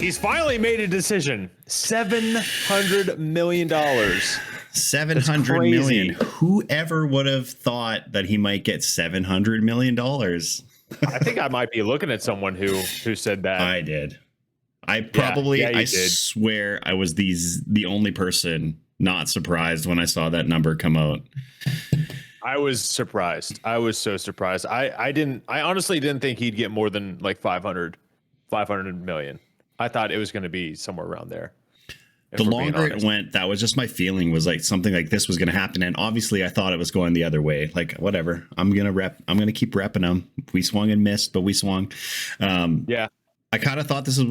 He's finally made a decision. $700 million. 700 million. Whoever would have thought that he might get $700 million? I think I might be looking at someone who said that. I did. I probably, I did. swear I was the only person not surprised when I saw that number come out. I was surprised. I was so surprised. I honestly didn't think he'd get more than like 500 million. I thought it was going to be somewhere around there. The longer it went, that was just my feeling, was like something like this was going to happen. And obviously I thought it was going the other way. Like, whatever, I'm going to keep repping them. We swung and missed, but we swung. Yeah. I kind of thought this is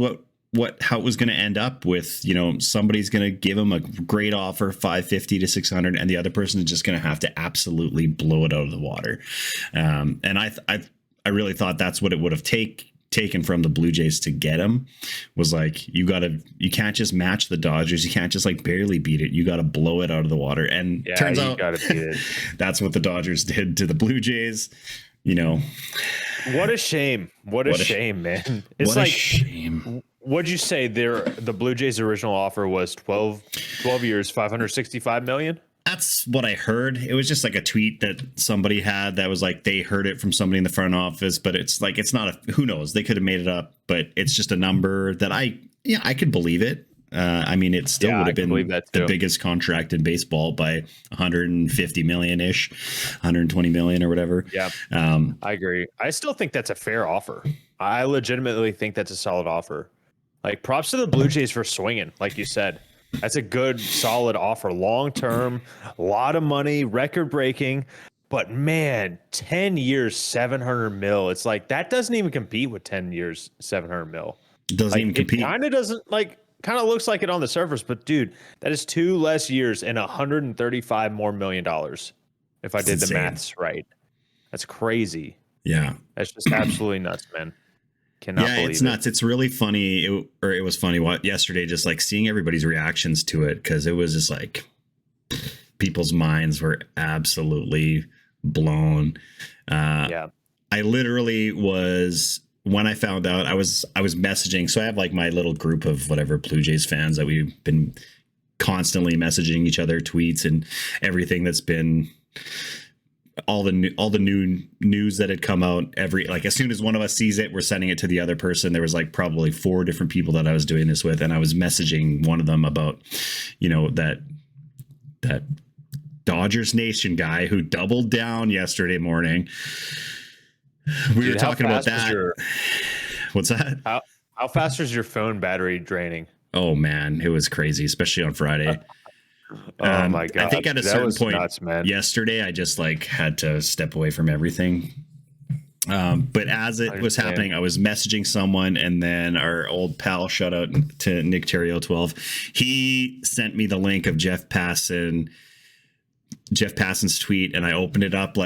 how it was going to end up with, somebody's going to give him a great offer, 550 to 600, and the other person is just going to have to absolutely blow it out of the water. And I really thought that's what it would have taken from the Blue Jays to get him, was like, you can't just match the Dodgers. You can't just like barely beat it. You got to blow it out of the water. And turns out gotta beat it. That's what the Dodgers did to the Blue Jays. What a shame. What a shame, man. It's like, shame. What'd you say the Blue Jays' original offer was 12 years, 565 million? That's what I heard. It was just like a tweet that somebody had that was like, they heard it from somebody in the front office, but it's like, it's not who knows, they could have made it up, but it's just a number that I could believe it. I mean, it still would have been the biggest contract in baseball by 150 million ish, 120 million or whatever. Yeah. I agree. I still think that's a fair offer. I legitimately think that's a solid offer. Like, props to the Blue Jays for swinging, like you said. That's a good, solid offer. Long term, a lot of money, record breaking. But man, 10 years, 700 mil. It's like, that doesn't even compete with 10 years, 700 mil. It doesn't even compete. It kind of doesn't, kind of looks like it on the surface. But dude, that is 2 less years and $135 more million. If I did the maths right. That's crazy. Yeah. That's just absolutely nuts, man. Cannot believe it's nuts. It's really funny. It was funny yesterday, just like seeing everybody's reactions to it, because it was just like people's minds were absolutely blown. I literally was, when I found out, I was messaging. So I have like my little group of whatever Blue Jays fans that we've been constantly messaging each other, tweets and everything that's been all the new news that had come out. As soon as one of us sees it, we're sending it to the other person. There was like probably 4 different people that I was doing this with, and I was messaging one of them about, that Dodgers Nation guy who doubled down yesterday morning. We were talking about that. What's that? How fast is your phone battery draining? Oh man, it was crazy, especially on Friday. Oh my god! I think at a certain point nuts, man. Yesterday, I just had to step away from everything. But as it was happening, I was messaging someone, and then our old pal, shout out to Nick Terrio 12, he sent me the link of Jeff Passan's tweet, and I opened it up,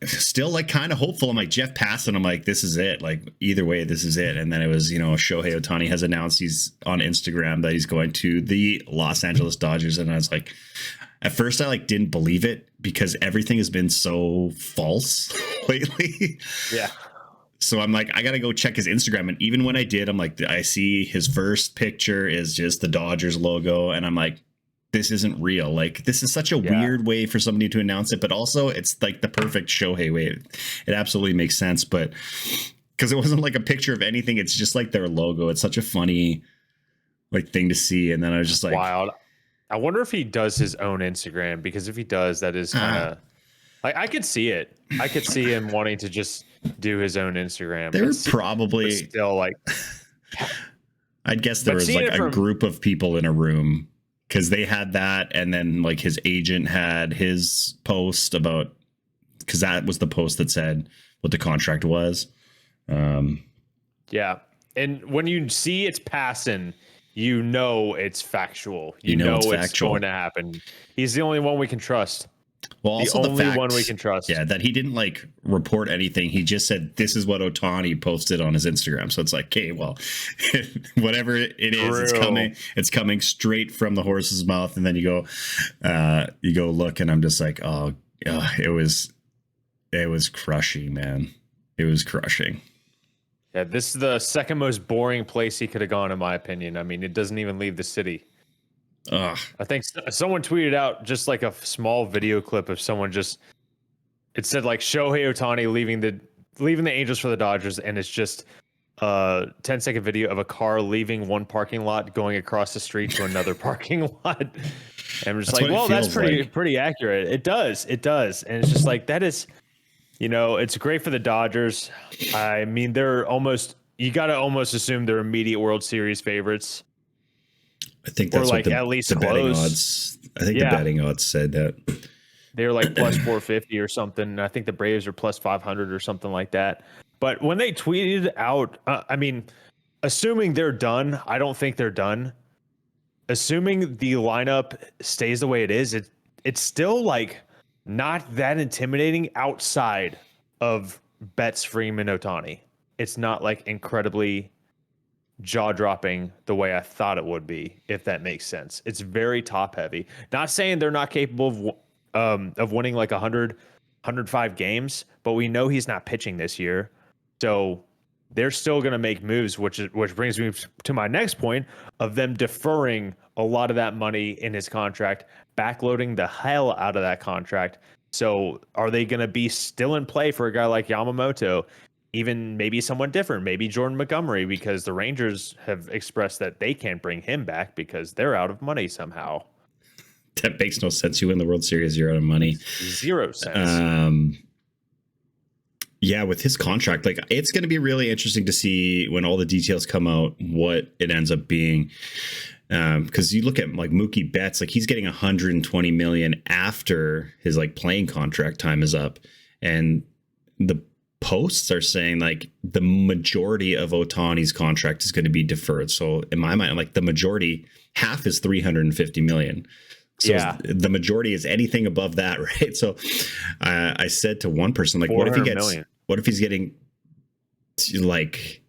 still kind of hopeful. I'm like, Jeff Passan, I'm like, this is it. Like, either way, this is it. And then it was, Shohei Ohtani has announced he's on Instagram that he's going to the Los Angeles Dodgers. And I was like, at first I didn't believe it, because everything has been so false lately. Yeah. So I'm like, I got to go check his Instagram. And even when I did, I'm like, I see his first picture is just the Dodgers logo. And I'm like, this isn't real. This is such a weird way for somebody to announce it, but also it's like the perfect Shohei way. It absolutely makes sense, but because it wasn't like a picture of anything, it's just like their logo. It's such a funny thing to see. And then I was just like, wild. I wonder if he does his own Instagram, because if he does, that is kind of I could see it. I could see him wanting to just do his own Instagram. They're probably still I'd guess there was a group of people in a room, because they had that, and then his agent had his post about, because that was the post that said what the contract was. Yeah, and when you see it's passing, it's factual. You know it's going to happen. He's the only one we can trust. Well, also the only one we can trust. Yeah, that he didn't report anything. He just said, this is what Ohtani posted on his Instagram. So it's like, okay, well, whatever it is, it's coming straight from the horse's mouth. And then you go look, and I'm just like, it was crushing, man. It was crushing. Yeah, this is the second most boring place he could have gone, in my opinion. I mean, it doesn't even leave the city. Ugh. I think someone tweeted out just like a small video clip of someone just. It said like Shohei Ohtani leaving the Angels for the Dodgers, and it's just a 10-second video of a car leaving one parking lot going across the street to another parking lot. And I'm just That's like, what it well, that's feels pretty accurate. It does. And it's just like that is, it's great for the Dodgers. I mean, you got to almost assume they're immediate World Series favorites. I think that's or like what at least the betting close. odds. I think the betting odds said that they're like plus 450 or something. I think the Braves are plus 500 or something like that. But when they tweeted out, I mean, assuming they're done, I don't think they're done. Assuming the lineup stays the way it is, it's still like not that intimidating outside of Betts, Freeman, Ohtani. It's not like incredibly jaw-dropping the way I thought it would be, if that makes sense. It's very top-heavy. Not saying they're not capable of winning like 100, 105 games, but we know he's not pitching this year. So they're still going to make moves, which brings me to my next point of them deferring a lot of that money in his contract, backloading the hell out of that contract. So are they going to be still in play for a guy like Yamamoto? Even maybe someone different, maybe Jordan Montgomery, because the Rangers have expressed that they can't bring him back because they're out of money somehow. That makes no sense. You win the World Series, you're out of money. 0 cents. Yeah, with his contract, like it's going to be really interesting to see when all the details come out what it ends up being. Because you look at like Mookie Betts, like he's getting 120 million after his like playing contract time is up, and the posts are saying like the majority of Ohtani's contract is going to be deferred. So in my mind, like the majority, half is 350 million. So the majority is anything above that, right? So I said to one person, like, what if he's getting like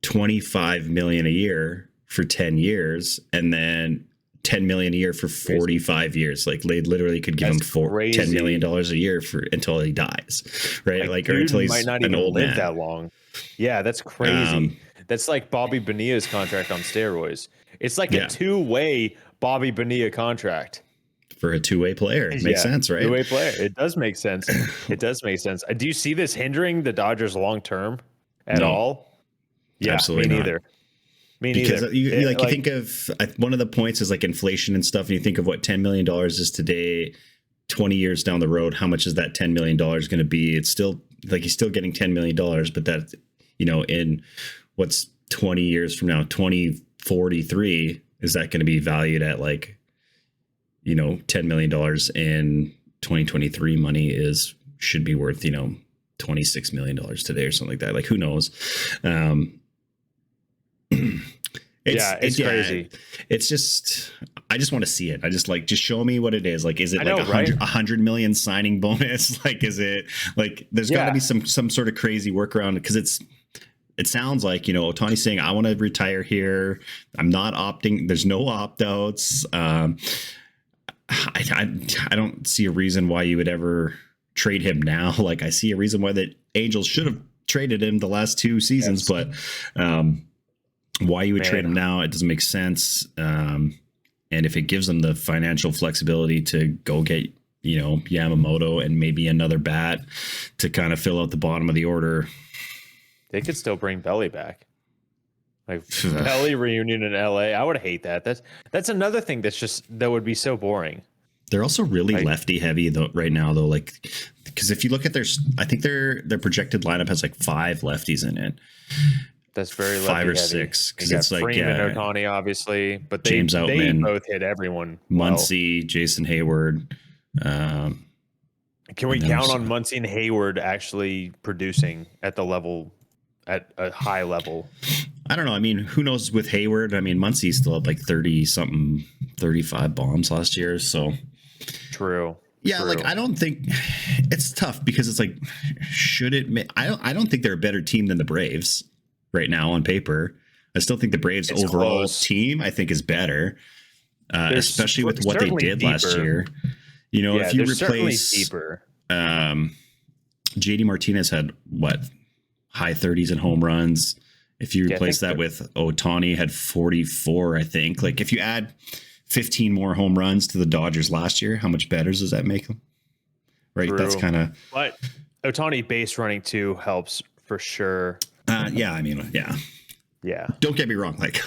25 million a year for 10 years and then 10 million a year for 45 years? Like they literally could give him $10 million a year until he dies, right? Like or until he's might not even old live man. that long. Yeah, that's crazy. That's like Bobby Bonilla's contract on steroids. It's like a two-way Bobby Bonilla contract for a two-way player. It makes sense, right? Two-way player. It does make sense. It does make sense. Do you see this hindering the Dodgers long term at all? Yeah, absolutely me not. neither. Because you think of one of the points is like inflation and stuff, and you think of what $10 million is today. 20 years down the road, how much is that $10 million going to be? It's still like he's still getting $10 million, but that, in what's 20 years from now, 2043, is that going to be valued at like, $10 million in 2023 money should be worth, $26 million today or something like that. Like, who knows? It's crazy. It's just, I just want to see it. I just show me what it is. Like, is it like 100 million signing bonus? Like, is it like, there's gotta be some sort of crazy workaround, because it sounds like, Ohtani saying, I want to retire here. I'm not opting. There's no opt-outs. I don't see a reason why you would ever trade him now. Like, I see a reason why the Angels should have traded him the last two seasons, but why you would trade him now, it doesn't make sense. And if it gives them the financial flexibility to go get, Yamamoto and maybe another bat to kind of fill out the bottom of the order, they could still bring Belly back. Like Belly reunion in LA. I would hate that. That's another thing that would be so boring. They're also really lefty heavy though right now though, like, because if you look at I think their projected lineup has like 5 lefties in it. That's very lefty 5 or heavy. 6, because it's like Freeman, Ohtani, obviously, but they both hit everyone. Muncy, Jason Hayward. Can we count on Muncy and Hayward actually producing at a high level? I don't know. I mean, who knows with Hayward? I mean, Muncy still had like 35 bombs last year. So true. Yeah. True. Like, I don't think it's tough, because it's like, I don't think they're a better team than the Braves right now on paper. I still think the Braves overall team, I think, is better, especially with what they did last year. If you replace JD Martinez had what, high 30s in home runs. If you replace that with Ohtani had 44, I think. Like if you add 15 more home runs to the Dodgers last year, how much better does that make them? Right. True. That's kind of. But Ohtani base running too helps for sure. Yeah. I mean, yeah. Yeah. Don't get me wrong. Like,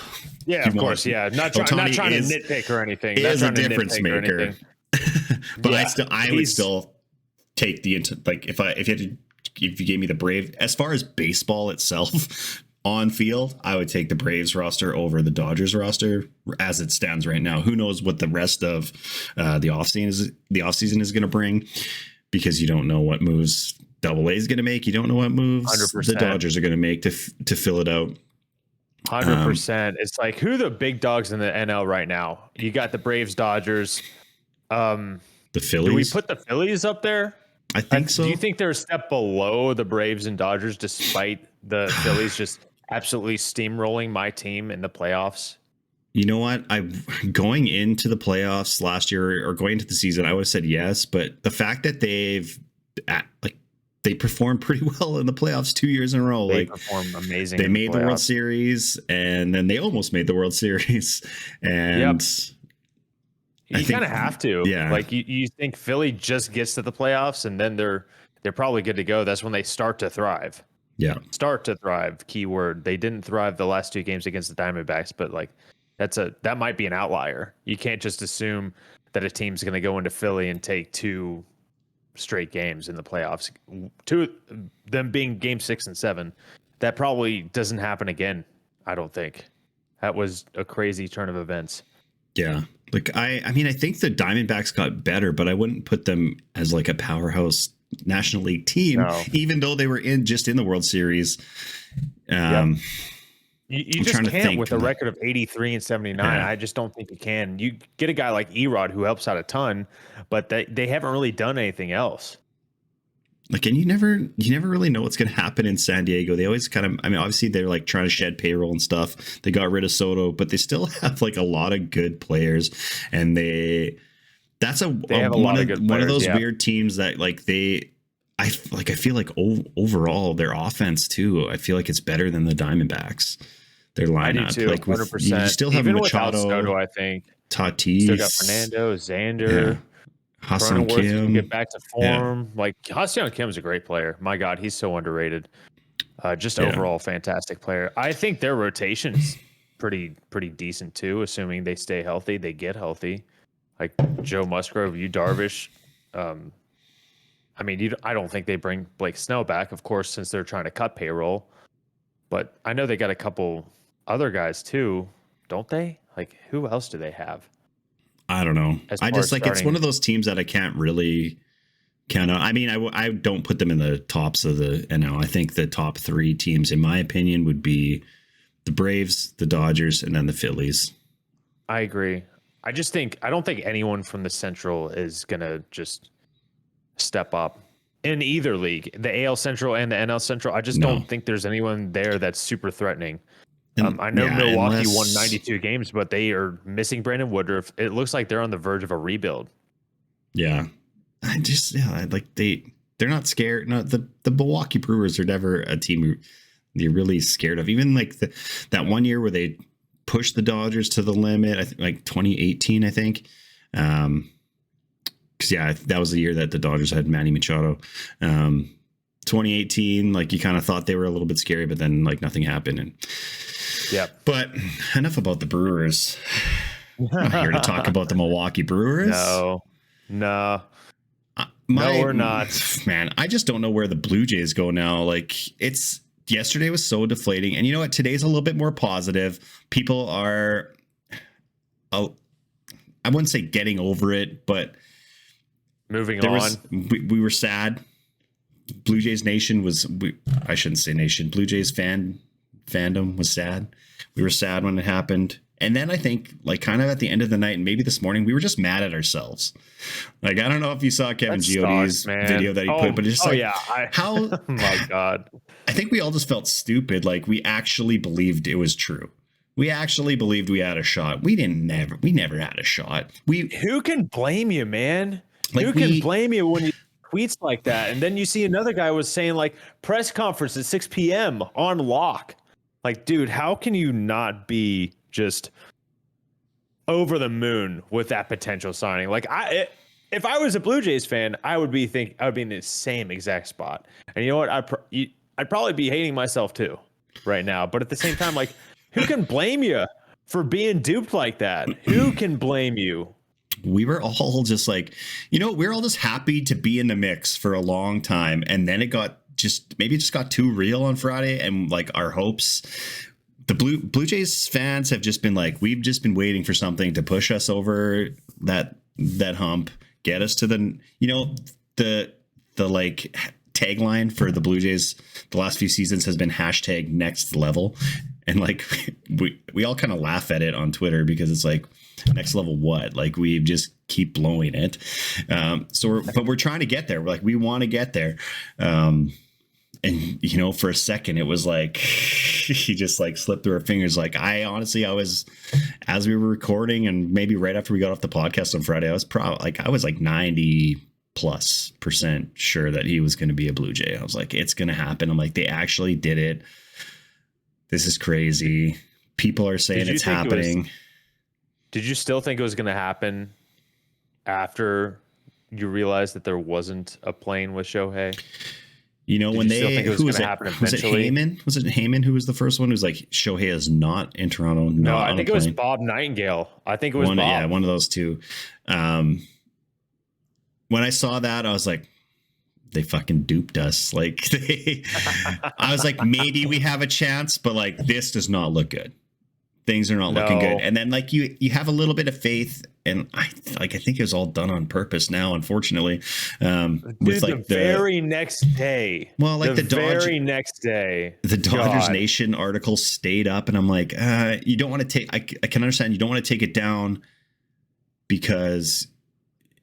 yeah, of course. Yeah. Not trying to nitpick or anything. Is a difference maker. But yeah, I would still take if you gave me the Brave as far as baseball itself on field, I would take the Braves roster over the Dodgers roster as it stands right now. Who knows what the rest of the offseason is going to bring, because you don't know what moves Double A is going to make. You don't know what moves 100%. The Dodgers are going to make to fill it out. 100%. It's like, who are the big dogs in the NL right now? You got the Braves, Dodgers. The Phillies. Do we put the Phillies up there? I think so. Do you think they're a step below the Braves and Dodgers, despite the Phillies just absolutely steamrolling my team in the playoffs? You know what? Going into the playoffs last year or going into the season, I would have said yes. But the fact that they performed pretty well in the playoffs 2 years in a row. They performed amazing. They made the World Series, and then they almost made the World Series. And you kind of have to. Yeah. Like you think Philly just gets to the playoffs, and then they're probably good to go. That's when they start to thrive. Yeah. Start to thrive. Keyword. They didn't thrive the last 2 games against the Diamondbacks, but like that might be an outlier. You can't just assume that a team's going to go into Philly and take 2 straight games in the playoffs. 2 of them being game 6 and 7. That probably doesn't happen again. I don't think. That was a crazy turn of events. Yeah. Like I mean, I think the Diamondbacks got better, but I wouldn't put them as like a powerhouse National League team, even though they were in the World Series. You just can't with a record of 83 and 79. I just don't think you can. You get a guy like Erod who helps out a ton, but they haven't really done anything else. Like, and you never really know what's going to happen in San Diego. They always obviously they're like trying to shed payroll and stuff. They got rid of Soto, but they still have like a lot of good players, and that's one of those weird teams that I feel like overall their offense too. I feel like it's better than the Diamondbacks. Their lineup, I do too, 100%. You still have even Machado, without Soto, I think Tatis, still got Fernando, Xander. Ha-Seong Kim, get back to form. Like Ha-Seong Kim's a great player. My God, he's so underrated. Just overall fantastic player. I think their rotation's pretty decent too, assuming they stay healthy. They get healthy. Like Joe Musgrove, Darvish. I mean, I don't think they bring Blake Snell back, of course, since they're trying to cut payroll. But I know they got a couple other guys too, don't they? Like, who else do they have? I don't know. I just it's one of those teams that I can't really count on. I mean, I don't put them in the tops of the NL. I think the top 3 teams, in my opinion, would be the Braves, the Dodgers, and then the Phillies. I agree. I don't think anyone from the Central is gonna just step up in either league, the AL Central and the NL Central. I just don't think there's anyone there that's super threatening. I know Milwaukee won 92 games, but they are missing Brandon Woodruff. It looks like they're on the verge of a rebuild. Yeah. They're not scared. No, the Milwaukee Brewers are never a team you're really scared of. Even like that one year where they pushed the Dodgers to the limit, I think like 2018, I think. Because that was the year that the Dodgers had Manny Machado. 2018, like you kind of thought they were a little bit scary, but then like nothing happened. And but enough about the Brewers. I'm not here to talk about the Milwaukee Brewers. No, we're not. Man, I just don't know where the Blue Jays go now. Like yesterday was so deflating, and you know what? Today's a little bit more positive. People are, I wouldn't say getting over it, but moving on. We were sad. Blue Jays Nation I shouldn't say nation. Blue Jays fandom was sad. We were sad when it happened. And then I think like kind of at the end of the night and maybe this morning, we were just mad at ourselves. Like, I don't know if you saw Kevin Giotti's video that he put, but it's just how, oh my God. I think we all just felt stupid. Like we actually believed it was true. We actually believed we had a shot. We never had a shot. Who can blame you, man? Like, who can blame you when you tweets like that. And then you see another guy was saying like press conference at 6 p.m. on lock. Like, dude, how can you not be just over the moon with that potential signing? Like, if I was a Blue Jays fan, I would be in the same exact spot. And you know what? I'd probably be hating myself too right now. But at the same time, like, who can blame you for being duped like that? Who can blame you? We were all just like, we were all just happy to be in the mix for a long time. And then it got got too real on Friday. And like our hopes, the Blue Jays fans have just been like, we've just been waiting for something to push us over that hump, get us to the like tagline for the Blue Jays the last few seasons has been hashtag next level. And like we all kind of laugh at it on Twitter because it's like, next level what? Like we just keep blowing it. But we're trying to get there. We're like, we want to get there. And for a second it was like he just like slipped through our fingers. Like I was, as we were recording and maybe right after we got off the podcast on Friday, I was 90+% sure that he was going to be a Blue Jay. I was like, it's going to happen. I'm like, they actually did it. This is crazy. People are saying it's happening. Did you still think it was going to happen after you realized that there wasn't a plane with Shohei? When who was it? Was it Heyman? Was it Heyman who was the first one who's like, Shohei is not in Toronto? No, I think it was Bob Nightingale. I think it was Bob. Yeah, one of those two. When I saw that, I was like, they fucking duped us. Like I was like, maybe we have a chance, but like this does not look good. Things are not looking good. And then like you have a little bit of faith, and I think it was all done on purpose now, unfortunately. With like the very next day. Well, like the very next day. The Dodgers Nation article stayed up, and I'm like, you don't want to take I can understand you don't want to take it down because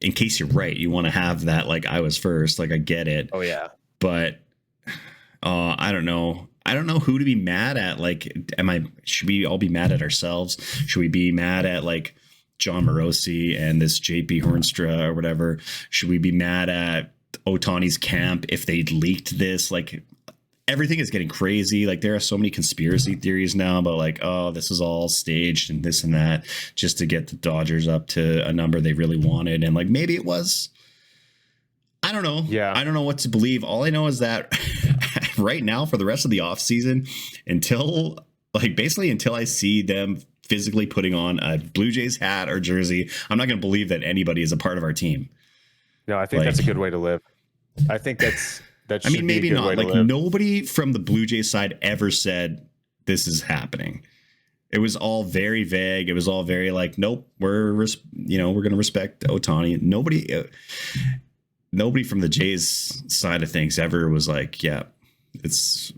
in case you're right, you want to have that like I was first. Like I get it. Oh yeah. But I don't know. I don't know who to be mad at. Like, should we all be mad at ourselves? Should we be mad at like John Morosi and this JP Hornstra or whatever? Should we be mad at Ohtani's camp if they leaked this? Like, everything is getting crazy. Like, there are so many conspiracy theories now about like, oh, this is all staged and this and that just to get the Dodgers up to a number they really wanted. And like, maybe it was. I don't know. Yeah. I don't know what to believe. All I know is that right now for the rest of the offseason, until I see them physically putting on a Blue Jays hat or jersey, I'm not going to believe that anybody is a part of our team. No, I think that's a good way to live. I think that I mean, maybe not. Like nobody from the Blue Jays side ever said this is happening. It was all very vague. It was all very like, nope, we're going to respect Ohtani. Nobody from the Jays side of things ever was like, yeah, it's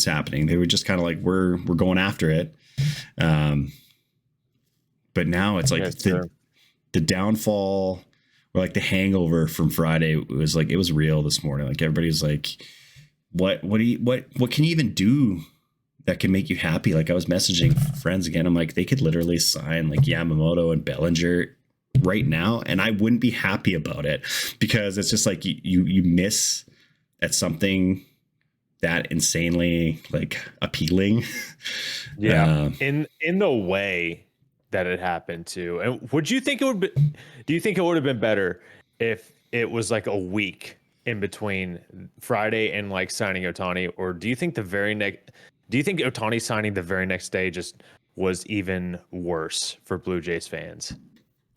happening. They were just kind of like, we're going after it. But now it's like the downfall or like the hangover from Friday was like, it was real this morning. Like everybody's like, what can you even do that can make you happy? Like I was messaging friends again. I'm like, they could literally sign like Yamamoto and Bellinger right now, and I wouldn't be happy about it because it's just like you miss at something that insanely like appealing. Yeah, in the way that it happened too. And would you think do you think it would have been better if it was like a week in between Friday and like signing Ohtani, or do you think Ohtani signing the very next day just was even worse for Blue Jays fans?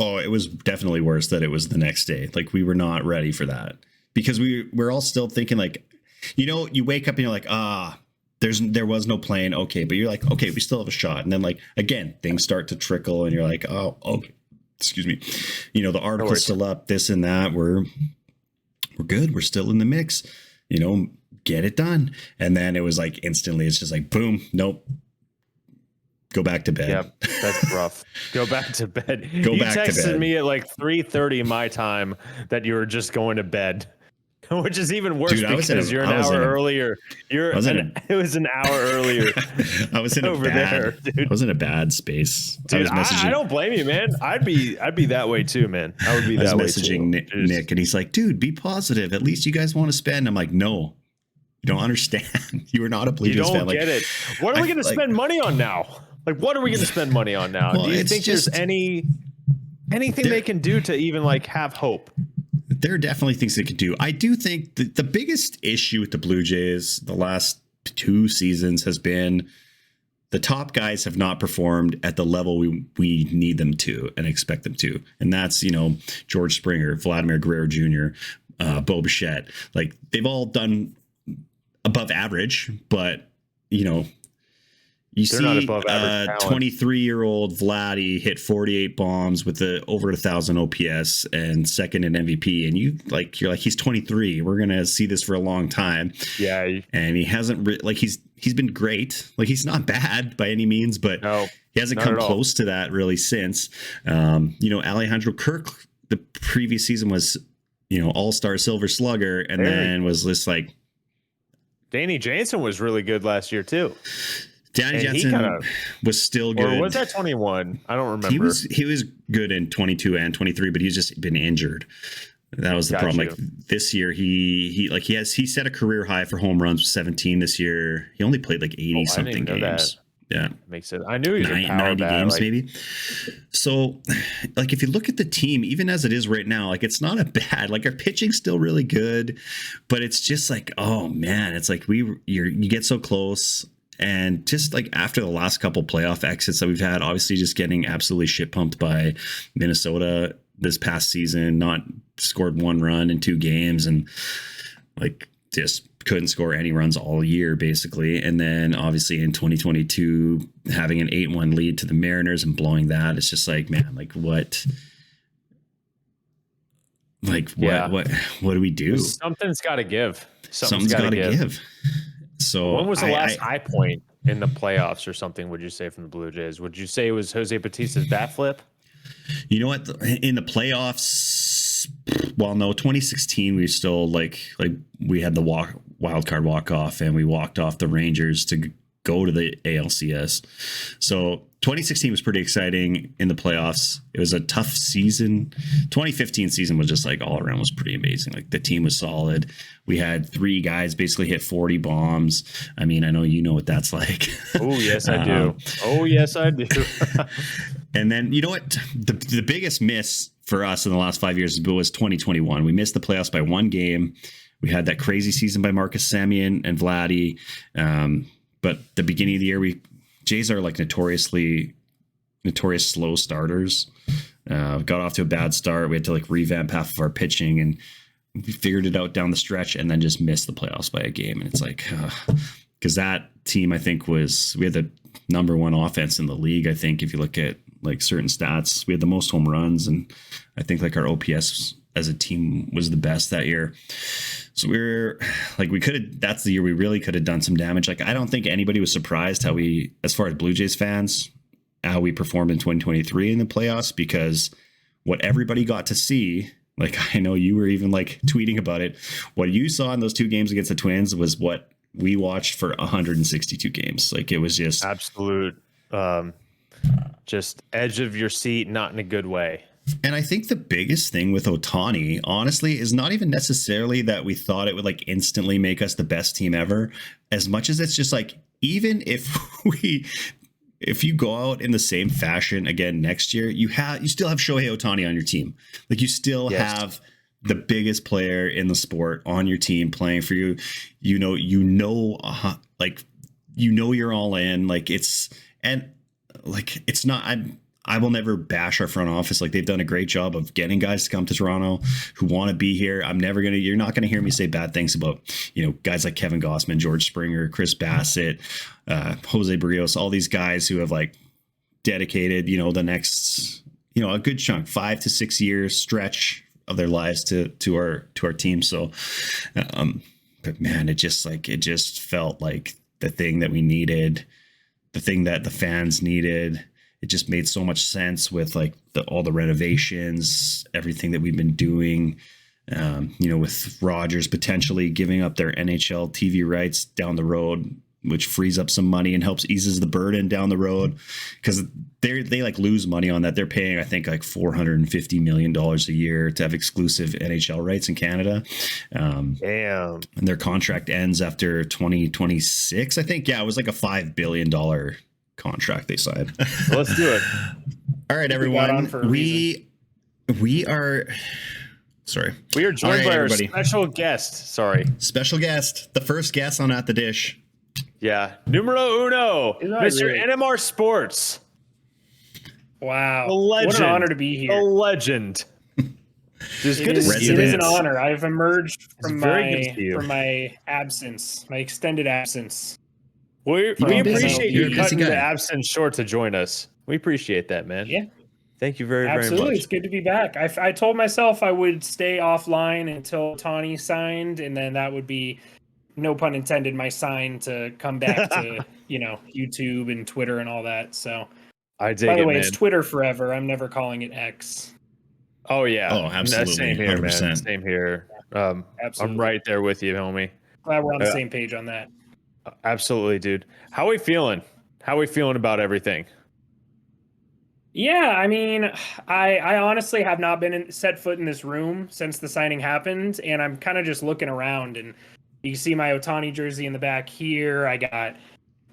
Oh, it was definitely worse that it was the next day. Like we were not ready for that because we're all still thinking like, you wake up and you're like, there was no plane. Okay. But you're like, okay, we still have a shot. And then like, again, things start to trickle and you're like, oh, okay. Excuse me. The article's still up, this and that. We're good. We're still in the mix, get it done. And then it was like instantly, it's just like, boom, nope. Go back to bed. Yep, that's rough. Go back to bed. You texted me at like 3:30 my time that you were just going to bed. which is even worse Dude, because you're an hour earlier. It was an hour earlier. I was in a over bad, there, dude. I was in a bad space. Dude, I don't blame you, man. I'd be that way too, man. I would be that way too. Messaging Nick, and he's like, "Dude, be positive. At least you guys want to spend." I'm like, "No, you don't understand. You are not a Blue Jays fan. You don't get it. What are we going to spend money on now? Like, what are we going to spend money on now? Well, do you think there's anything they can do to even like have hope? There are definitely things they could do. I do think the biggest issue with the Blue Jays the last 2 seasons has been the top guys have not performed at the level we need them to and expect them to. And that's, George Springer, Vladimir Guerrero Jr., Bo Bichette. Like, they've all done above average, but, you They're see not above average 23-year-old Vladdy hit 48 bombs with over 1,000 OPS and second in MVP, and you're like, he's 23. We're gonna see this for a long time. Yeah, and he hasn't he's been great. Like, he's not bad by any means, but he hasn't come close to that really since. Alejandro Kirk the previous season was All-Star Silver Slugger, and then was just like Danny Jansen was really good last year too. Danny Jansen was still good. Or was that 21? I don't remember. He was good in 22 and 23, but he's just been injured. That was the problem. Like, this year, he set a career high for home runs, 17 this year. He only played like 80 something games. Yeah, makes it. I knew he was 90 games maybe. So, like, if you look at the team, even as it is right now, like, it's not a bad. Like, our pitching's still really good, but it's just like, oh man, it's like you get so close. And just like after the last couple playoff exits that we've had, obviously just getting absolutely shit pumped by Minnesota this past season, not scored 1 run in 2 games, and like just couldn't score any runs all year basically. And then obviously in 2022 having an 8-1 lead to the Mariners and blowing that, it's just like, man, like what do we do? Something's got to give. Something's got to give. So when was the last high point in the playoffs or something, would you say, from the Blue Jays? Would you say it was Jose Bautista's bat flip? You know what? In the playoffs, well, no, 2016, we still like we had the wild card walk off, and we walked off the Rangers to go to the ALCS. So 2016 was pretty exciting in the playoffs. It was a tough season. 2015 season was just like all around was pretty amazing. Like, the team was solid. We had 3 guys basically hit 40 bombs. I mean, I know you know what that's like. Oh, yes, I do. Oh, yes, I do. And then, you know what? The biggest miss for us in the last 5 years was 2021. We missed the playoffs by 1 game. We had that crazy season by Marcus Semien and Vladdy. But the beginning of the year, Jays are like notorious slow starters. Got off to a bad start. We had to like revamp half of our pitching, and we figured it out down the stretch, and then just missed the playoffs by a game. And it's like, because that team, I think, we had the number 1 offense in the league. I think if you look at like certain stats, we had the most home runs, and I think like our OPS as a team was the best that year. So that's the year we really could have done some damage. Like, I don't think anybody was surprised as far as Blue Jays fans, how we performed in 2023 in the playoffs, because what everybody got to see, like, I know you were even like tweeting about it, what you saw in those 2 games against the Twins was what we watched for 162 games. Like, it was just absolute, just edge of your seat, not in a good way. And I think the biggest thing with Ohtani, honestly, is not even necessarily that we thought it would like instantly make us the best team ever, as much as it's just like, even if you go out in the same fashion again next year, you still have Shohei Ohtani on your team. Like, you still have the biggest player in the sport on your team playing for you. You're all in. Like, it's not. I will never bash our front office. Like, they've done a great job of getting guys to come to Toronto who want to be here. You're not going to hear me say bad things about, guys like Kevin Gossman, George Springer, Chris Bassett, Jose Barrios, all these guys who have like dedicated, the next, a good chunk, 5 to 6 years stretch of their lives to our team. So, but man, it just felt like the thing that we needed, the thing that the fans needed. It just made so much sense with like all the renovations, everything that we've been doing. With Rogers potentially giving up their NHL TV rights down the road, which frees up some money and helps eases the burden down the road, because they like lose money on that. They're paying, I think, like $450 million a year to have exclusive NHL rights in Canada. Damn. And their contract ends after 2026, I think. Yeah, it was like a $5 billion contract they signed. Let's do it. All right, everyone. We are joined by our special guest. Special guest, the first guest on At the Dish. Yeah, numero uno, Mr. Great? NMRSports. Wow, The legend. what an honor to be here. The legend. It's good to see you. It is an honor. I've emerged from from my absence, my extended absence. We appreciate you cutting guy. the absence short to join us. We appreciate that, man. Yeah. Thank you very Absolutely, much. it's good to be back. I told myself I would stay offline until Ohtani signed, and then that would be, no pun intended, my sign to come back to YouTube and Twitter and all that. So, I dig by the it, way, man. it's Twitter forever. I'm never calling it X. Oh yeah. Oh, absolutely. Same here, 100%. man. Same here. I'm Absolutely. right there with you, homie. Glad we're on the same page on that. Absolutely, dude. How are we feeling? How are we feeling about everything? Yeah, I mean, I honestly have not set foot in this room since the signing happened, and I'm kind of just looking around, and you can see my Ohtani jersey in the back here. I got,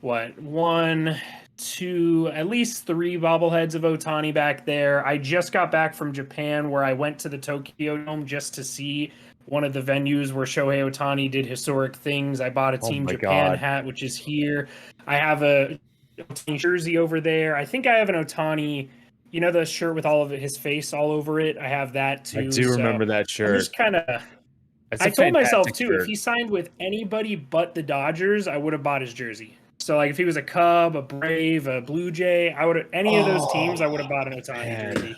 one, two, at least three bobbleheads of Ohtani back there. I just got back from Japan, where I went to the Tokyo Dome just to see one of the venues where Shohei Ohtani did historic things. I bought a Team Japan hat, which is here. I have a Ohtani jersey over there. I think I have an Ohtani, the shirt with all of his face all over it. I have that too. I do remember that shirt. I'm just kind of. I told myself too, if he signed with anybody but the Dodgers, I would have bought his jersey. So like if he was a Cub, a Brave, a Blue Jay, I would any of those teams, I would have bought an Ohtani jersey.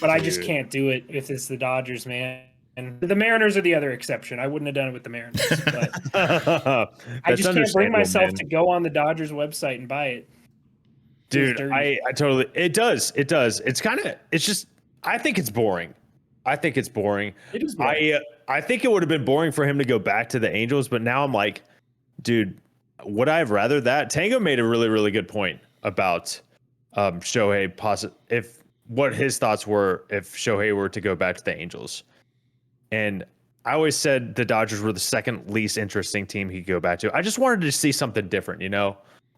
But I just can't do it if it's the Dodgers, man. And the Mariners are the other exception. I wouldn't have done it with the Mariners, but I just can't bring myself to go on the Dodgers website and buy it. Dude, I totally. It does. It's just. I think it's boring. It is boring. I think it would have been boring for him to go back to the Angels, but now I'm like, dude, would I have rather that? Tango made a really, really good point about Shohei. What his thoughts were if Shohei were to go back to the Angels. And I always said the Dodgers were the second least interesting team he could go back to. I just wanted to see something different,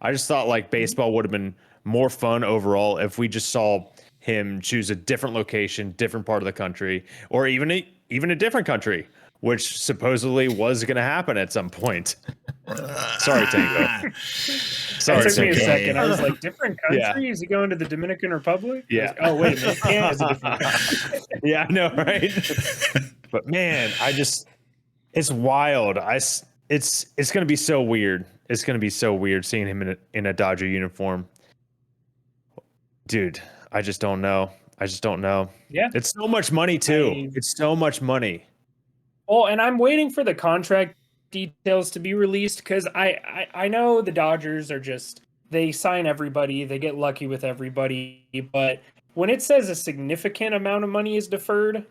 I just thought like baseball would have been more fun overall if we just saw him choose a different location, different part of the country, or even a different country, which supposedly was going to happen at some point. Sorry, Tango. Sorry, it took me a second. I was like, different country? Yeah. Is he going to the Dominican Republic? Yeah. Oh, wait a minute. Canada's a different country. Yeah, I know, right? But man, it's wild. It's going to be so weird. It's going to be so weird seeing him in a Dodger uniform. Dude, I just don't know. Yeah. It's so much money too. It's so much money. Oh, and I'm waiting for the contract details to be released because I know the Dodgers are they sign everybody, they get lucky with everybody, but when it says a significant amount of money is deferred,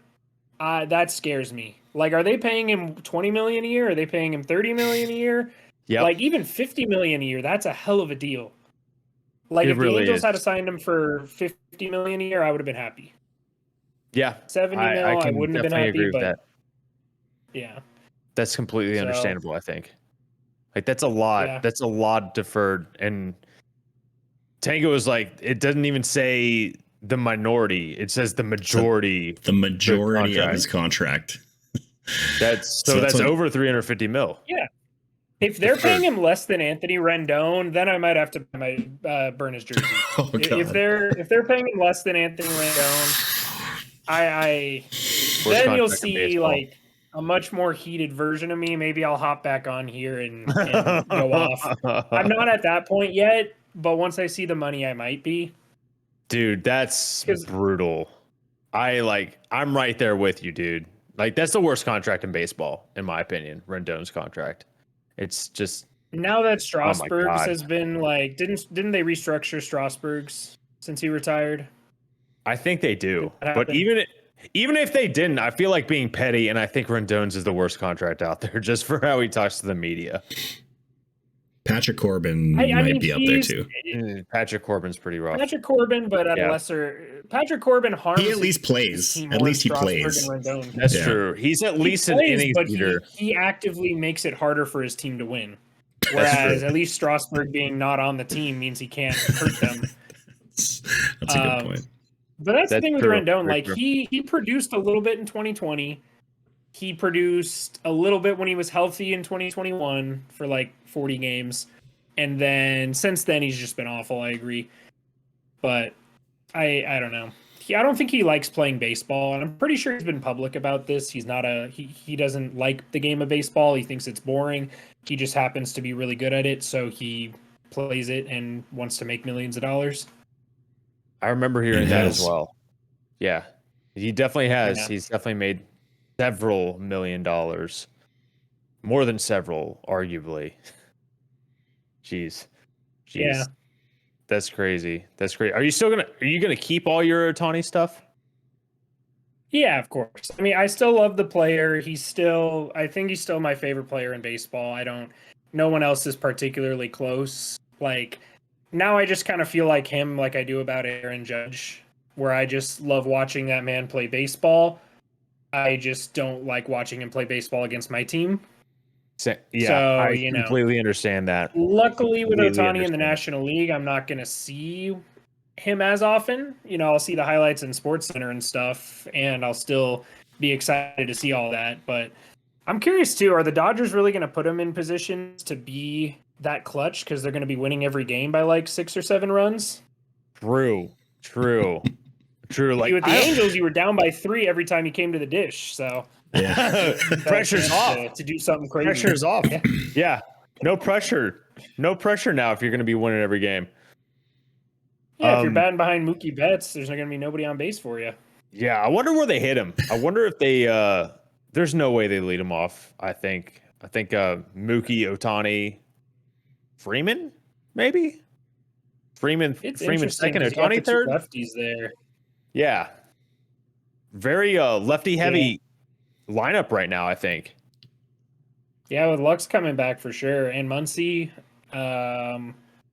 that scares me. Like, are they paying him $20 million a year? Are they paying him $30 million a year? Yeah. Like even $50 million a year, that's a hell of a deal. Like if the Angels had signed him for $50 million a year, I would have been happy. Yeah, 70 mil, I wouldn't have been happy. Agree with that. Yeah, that's completely understandable. I think, like that's a lot. Yeah. That's a lot deferred. And Tango is like, it doesn't even say the minority; it says the majority. The majority of his contract. That's over 350 mil. Yeah. If they're paying him less than Anthony Rendon, then I might have to burn his jersey. If they're paying him less than Anthony Rendon, then you'll see like a much more heated version of me. Maybe I'll hop back on here and go off. I'm not at that point yet, but once I see the money, I might be. Dude, that's brutal. I'm right there with you, dude. Like that's the worst contract in baseball, in my opinion. Rendon's contract. It's just now that Strasburg's has been like, didn't they restructure Strasburg's since he retired? I think they do, but even Even if they didn't, I feel like being petty, and I think Rendon's is the worst contract out there just for how he talks to the media. Patrick Corbin I might mean, be up there too. Patrick Corbin's pretty rough. Patrick Corbin, but at a lesser. Patrick Corbin harms. He at least plays. At least he plays. That's true. He's at least an innings leader. He actively makes it harder for his team to win. Whereas at least Strasburg being not on the team means he can't hurt them. That's a good point. But that's the thing with Rendon. Like he produced a little bit in 2020. He produced a little bit when he was healthy in 2021 for like 40 games. And then since then he's just been awful, I agree. But I don't know. I don't think he likes playing baseball, and I'm pretty sure he's been public about this. He's not he doesn't like the game of baseball. He thinks it's boring. He just happens to be really good at it, so he plays it and wants to make millions of dollars. I remember hearing that as well. Yeah, he definitely has. Yeah. He's definitely made several $1 million, more than several, arguably. Jeez. Yeah, that's crazy. That's great. Are you gonna keep all your Ohtani stuff? Yeah, of course. I mean, I still love the player. I think he's still my favorite player in baseball. No one else is particularly close. Like, now I just kind of feel like him, like I do about Aaron Judge, where I just love watching that man play baseball. I just don't like watching him play baseball against my team. Yeah, so, I completely understand that. Luckily, with Ohtani in the National League, I'm not going to see him as often. I'll see the highlights in SportsCenter and stuff, and I'll still be excited to see all that. But I'm curious, too, are the Dodgers really going to put him in positions to be that clutch because they're going to be winning every game by like 6 or 7 runs? True. Like with the Angels, you were down by 3 every time you came to the dish, so... Yeah. Pressure's off to do something crazy. Pressure's off. Yeah. No pressure now if you're going to be winning every game. Yeah, if you're batting behind Mookie Betts, there's not going to be nobody on base for you. Yeah, I wonder where they hit him. I wonder if they there's no way they lead him off. I think Mookie, Ohtani, Freeman, maybe. Freeman second, Ohtani third. Lefties there. Yeah. Very lefty heavy lineup right now, I think. Yeah, with Lux coming back for sure, and Muncy,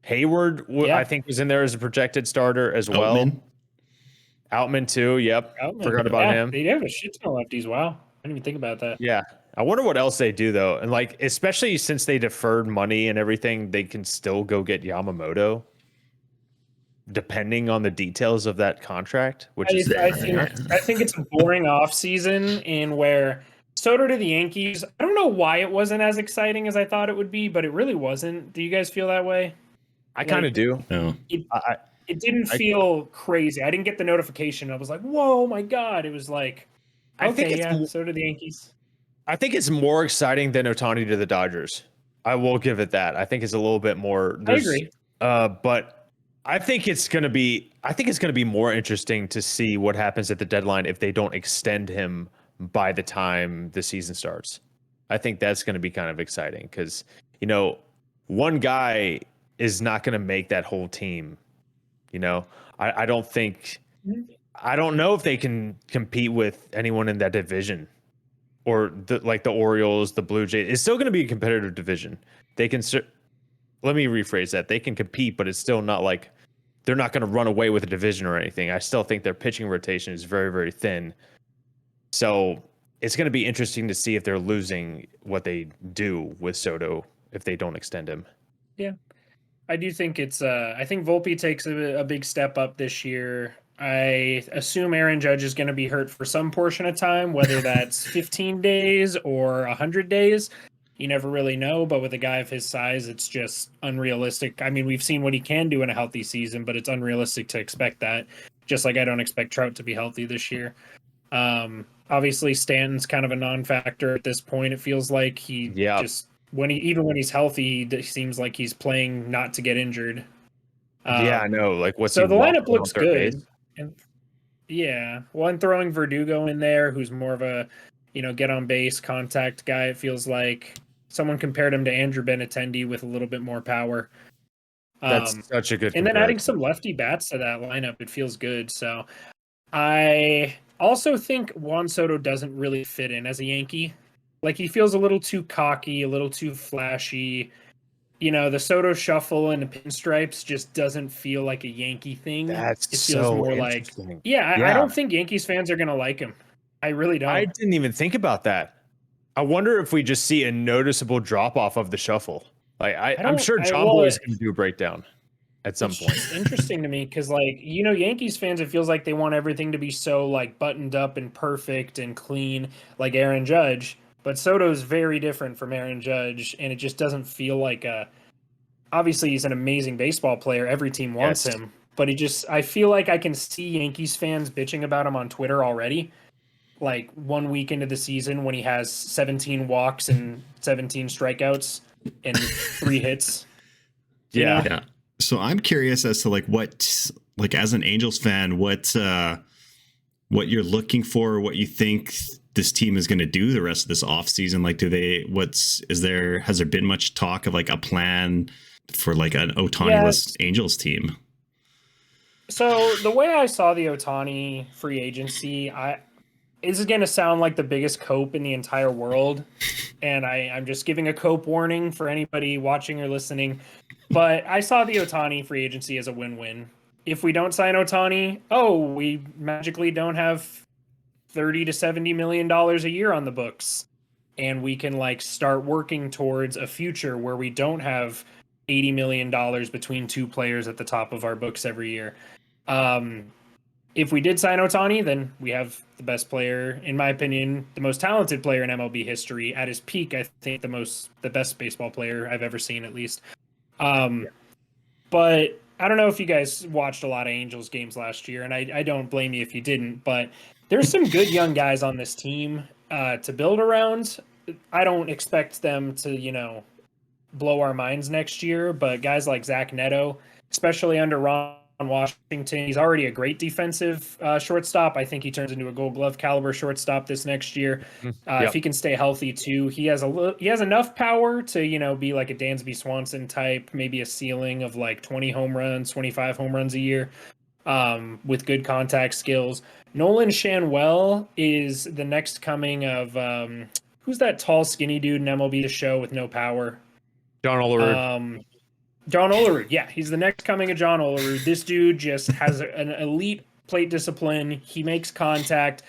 Hayward, I think, was in there as a projected starter as well. Outman too. Yep, forgot about him. They have a shit ton of lefties. Wow, I didn't even think about that. Yeah, I wonder what else they do though, and like especially since they deferred money and everything, they can still go get Yamamoto. Depending on the details of that contract, which I think it's a boring off season in where Soto to the Yankees. I don't know why it wasn't as exciting as I thought it would be, but it really wasn't. Do you guys feel that way? I kind of do. No, it didn't feel crazy. I didn't get the notification. I was like, "Whoa, my god!" It was like, okay, so to the Yankees. I think it's more exciting than Ohtani to the Dodgers. I will give it that. I think it's a little bit more. I agree. But. I think it's going to be more interesting to see what happens at the deadline if they don't extend him by the time the season starts. I think that's going to be kind of exciting because, one guy is not going to make that whole team. I don't know if they can compete with anyone in that division or the Orioles, the Blue Jays. It's still going to be a competitive division. They can let me rephrase that. They can compete, but it's still not like they're not going to run away with a division or anything. I still think their pitching rotation is very, very thin. So it's going to be interesting to see if they're losing what they do with Soto if they don't extend him. Yeah, I do think I think Volpe takes a big step up this year. I assume Aaron Judge is going to be hurt for some portion of time, whether that's 15 days or 100 days. You never really know, but with a guy of his size, it's just unrealistic. I mean, we've seen what he can do in a healthy season, but it's unrealistic to expect that. Just like I don't expect Trout to be healthy this year. Obviously, Stanton's kind of a non-factor at this point. It feels like just when he's healthy, he seems like he's playing not to get injured. I know. Like the lineup looks good. And throwing Verdugo in there, who's more of a get on base contact guy. It feels like someone compared him to Andrew Benintendi with a little bit more power. That's such a good. And then adding some lefty bats to that lineup, it feels good. So I Also think Juan Soto doesn't really fit in as a Yankee. Like he feels a little too cocky, a little too flashy. You know, the Soto shuffle and the pinstripes just doesn't feel like a Yankee thing. That's It feels so more like, interesting. yeah, I Yeah, don't think Yankees fans are gonna like him. I really I don't. didn't even think about that. I wonder if we just see a noticeable drop off of the shuffle. Like I I'm don't. sure I John well, Boy is going to do a breakdown at some it's point. just interesting to me because, like, you know, Yankees fans, it feels like they want everything to be so like buttoned up and perfect and clean, like Aaron Judge. But Soto's very different from Aaron Judge, and it just doesn't feel like a. Obviously, he's an amazing baseball player. Every team wants Yes. him, but he just. I feel like I can see Yankees fans bitching about him on Twitter already. Like 1 week into the season when he has 17 walks and 17 strikeouts and 3 hits. You Yeah. know? Yeah. So I'm curious as to like as an Angels fan, what you're looking for, what you think this team is going to do the rest of this offseason. Like, has there been much talk of like a plan for like an Ohtani-less Angels team? So the way I saw the Ohtani free agency, this is going to sound like the biggest cope in the entire world, and I'm just giving a cope warning for anybody watching or listening. But I saw the Ohtani free agency as a win-win. If we don't sign Ohtani, we magically don't have $30 to $70 million a year on the books, and we can like start working towards a future where we don't have $80 million between two players at the top of our books every year. If we did sign Ohtani, then we have the best player, in my opinion, the most talented player in MLB history at his peak. I think the best baseball player I've ever seen, at least. But I don't know if you guys watched a lot of Angels games last year, and I don't blame you if you didn't. But there's some good young guys on this team to build around. I don't expect them to, blow our minds next year, but guys like Zach Neto, especially under Ron Washington, he's already a great defensive shortstop. I think he turns into a Gold Glove caliber shortstop this next year. If he can stay healthy too, he has enough power to be like a Dansby Swanson type, maybe a ceiling of like 20 home runs, 25 home runs a year, with good contact skills. Nolan Shanwell is the next coming of who's that tall skinny dude in MLB The Show with no power? John Olerud. John Olerud. Yeah, he's the next coming of John Olerud. This dude just has an elite plate discipline. He makes contact.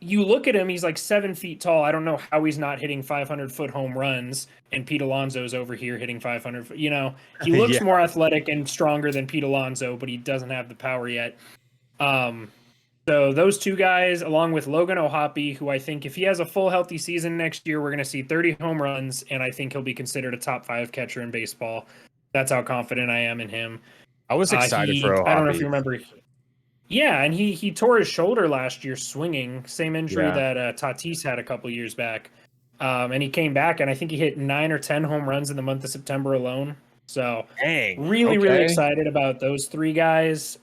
You look at him, he's like 7 feet tall. I don't know how he's not hitting 500-foot home runs, and Pete Alonso's over here hitting 500. He looks more athletic and stronger than Pete Alonso, but he doesn't have the power yet. So those two guys, along with Logan O'Hoppe, who I think if he has a full healthy season next year, we're going to see 30 home runs, and I think he'll be considered a top 5 catcher in baseball. That's how confident I am in him. I was excited for O'Hoppe. I don't know if you remember. Yeah, and he tore his shoulder last year swinging, same injury that Tatis had a couple years back. And he came back, and I think he hit 9 or 10 home runs in the month of September alone. So really excited about those three guys.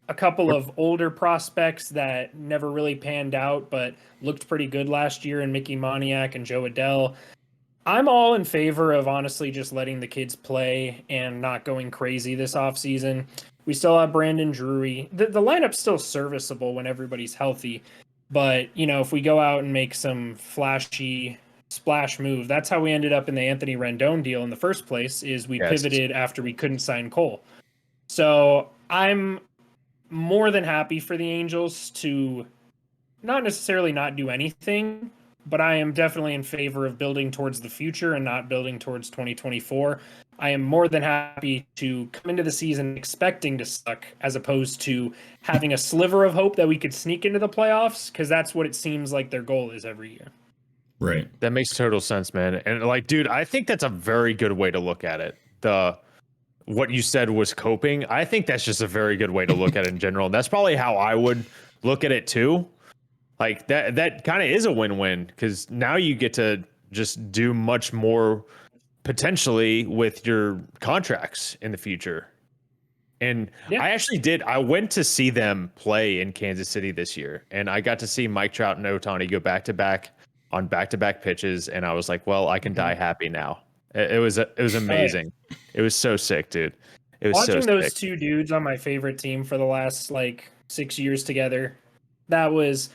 A couple of older prospects that never really panned out, but looked pretty good last year in Mickey Moniak and Joe Adell. I'm all in favor of honestly just letting the kids play and not going crazy this offseason. We still have Brandon Drury. The lineup's still serviceable when everybody's healthy. But, if we go out and make some flashy splash move, that's how we ended up in the Anthony Rendon deal in the first place, is we pivoted after we couldn't sign Cole. So I'm more than happy for the Angels to not necessarily not do anything, but I am definitely in favor of building towards the future and not building towards 2024. I am more than happy to come into the season expecting to suck as opposed to having a sliver of hope that we could sneak into the playoffs, because that's what it seems like their goal is every year. Right. That makes total sense, man. And like, dude, I think that's a very good way to look at it. What you said was coping. I think that's just a very good way to look at it in general. And that's probably how I would look at it too. Like that kind of is a win-win, because now you get to just do much more potentially with your contracts in the future. And I went to see them play in Kansas City this year, and I got to see Mike Trout and Ohtani go back-to-back on back-to-back pitches. And I was like, well, I can die happy now. It was amazing. It was so sick, dude. It was watching so those sick. two dudes on my favorite team for the last 6 years together. that was,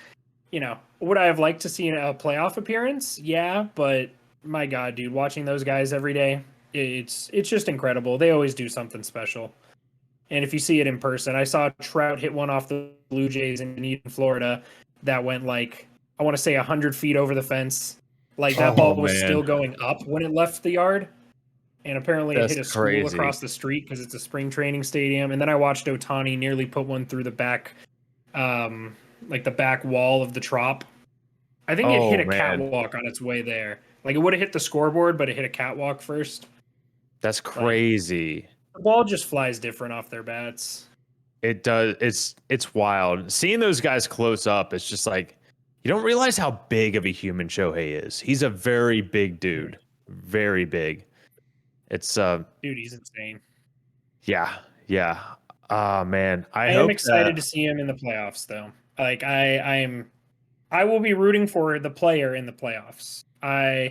would I have liked to see a playoff appearance? Yeah, but my God, dude, watching those guys every day, it's just incredible. They always do something special. And if you see it in person, I saw Trout hit one off the Blue Jays in Eden, Florida, that went like, I want to say 100 feet over the fence. Like that ball was still going up when it left the yard. And apparently it hit a school across the street because it's a spring training stadium. And then I watched Ohtani nearly put one through the back, like the back wall of the Trop. I think it hit a catwalk on its way there. Like it would have hit the scoreboard, but it hit a catwalk first. That's crazy. Like, the ball just flies different off their bats. It does. It's wild. Seeing those guys close up, it's just like you don't realize how big of a human Shohei is. He's a very big dude. Very big. It's dude, he's insane. Yeah. Man. I am excited to see him in the playoffs though. Like I will be rooting for the player in the playoffs. I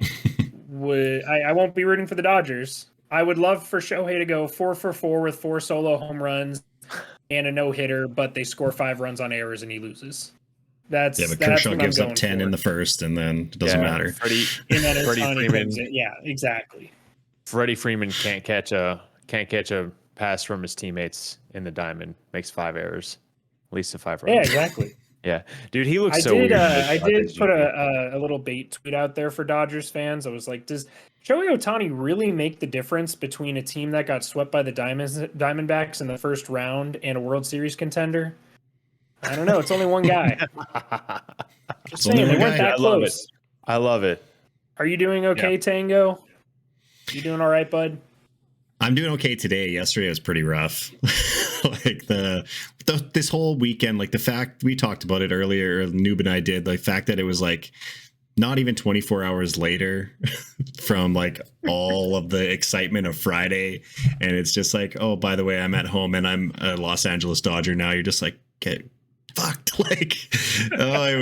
won't be rooting for the Dodgers. I would love for Shohei to go 4 for 4 with 4 solo home runs and a no-hitter, but they score 5 runs on errors and he loses. But Kershaw gives up 10 in the first, and then it doesn't matter. Freddie Freeman. Yeah, exactly. Freddie Freeman can't catch a pass from his teammates in the diamond. Makes 5 errors, at least 5 runs. Yeah, exactly. Yeah, dude, he looks so weird. I did put a little bait tweet out there for Dodgers fans. I was like, does Shohei Ohtani really make the difference between a team that got swept by the Diamondbacks in the first round and a World Series contender? I don't know. It's only one guy. Just saying, they weren't that close. I love it. Are you doing okay, Tango? You doing all right, bud? I'm doing okay today. Yesterday was pretty rough. Like this whole weekend, like the fact we talked about it earlier, Noob and I did, the fact that it was like not even 24 hours later from like all of the excitement of Friday. And it's just like, oh, by the way, I'm at home and I'm a Los Angeles Dodger now. You're just like, get fucked. Like, oh, it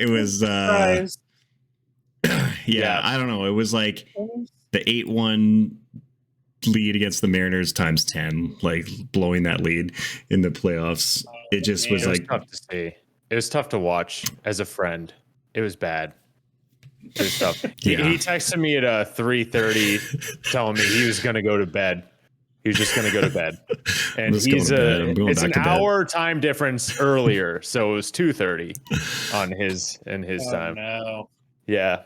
was, yeah, I don't know. It was like the 8-1 lead against the Mariners times 10, like blowing that lead in the playoffs. It just was like tough to see. It was tough to watch as a friend. It was bad. It was tough. He texted me at 3:30 telling me he was going to go to bed. He was just going to go to bed. And it's an hour time difference earlier, so it was 2:30 on his time. No. Yeah.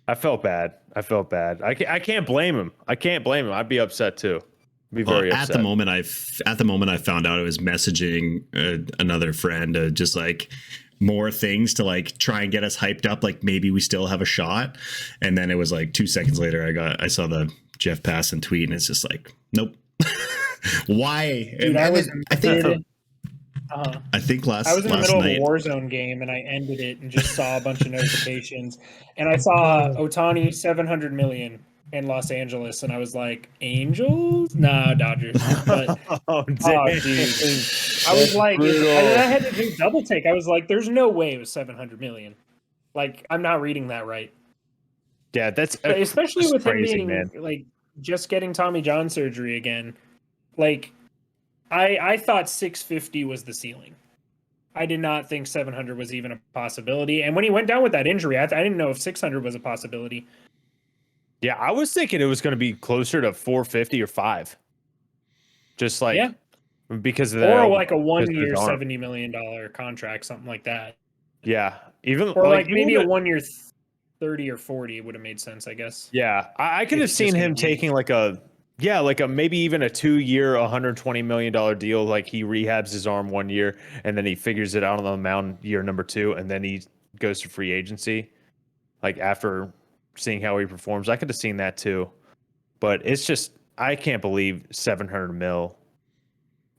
I felt bad. I can't blame him. I'd be upset too. Be very upset. At the moment I found out I was messaging another friend just like more things to like try and get us hyped up, like maybe we still have a shot. And then it was like 2 seconds later I saw the Jeff Passan tweet, and it's just like, nope. Why? Dude, I was in the middle of a Warzone game, and I ended it and just saw a bunch of notifications, and I saw Ohtani 700 million in Los Angeles, and I was like, Angels? Nah, Dodgers. But, dude. I was like, I had to do double take. I was like, there's no way it was 700 million. Like, I'm not reading that right. Yeah, especially with crazy, him being like just getting Tommy John surgery again. Like, I thought 650 was the ceiling. I did not think 700 was even a possibility. And when he went down with that injury, I didn't know if 600 was a possibility. Yeah, I was thinking it was going to be closer to 450 or 5. Just like, because of that. Or like a 1-year $70 million contract, something like that. Yeah. Or like maybe a 1-year 30 or 40 would have made sense, I guess. Yeah. I could have seen him taking like maybe even a 2-year, $120 million deal. Like he rehabs his arm 1 year and then he figures it out on the mound year number 2. And then he goes to free agency. Like after seeing how he performs, I could have seen that too. But it's just, I can't believe 700 mil.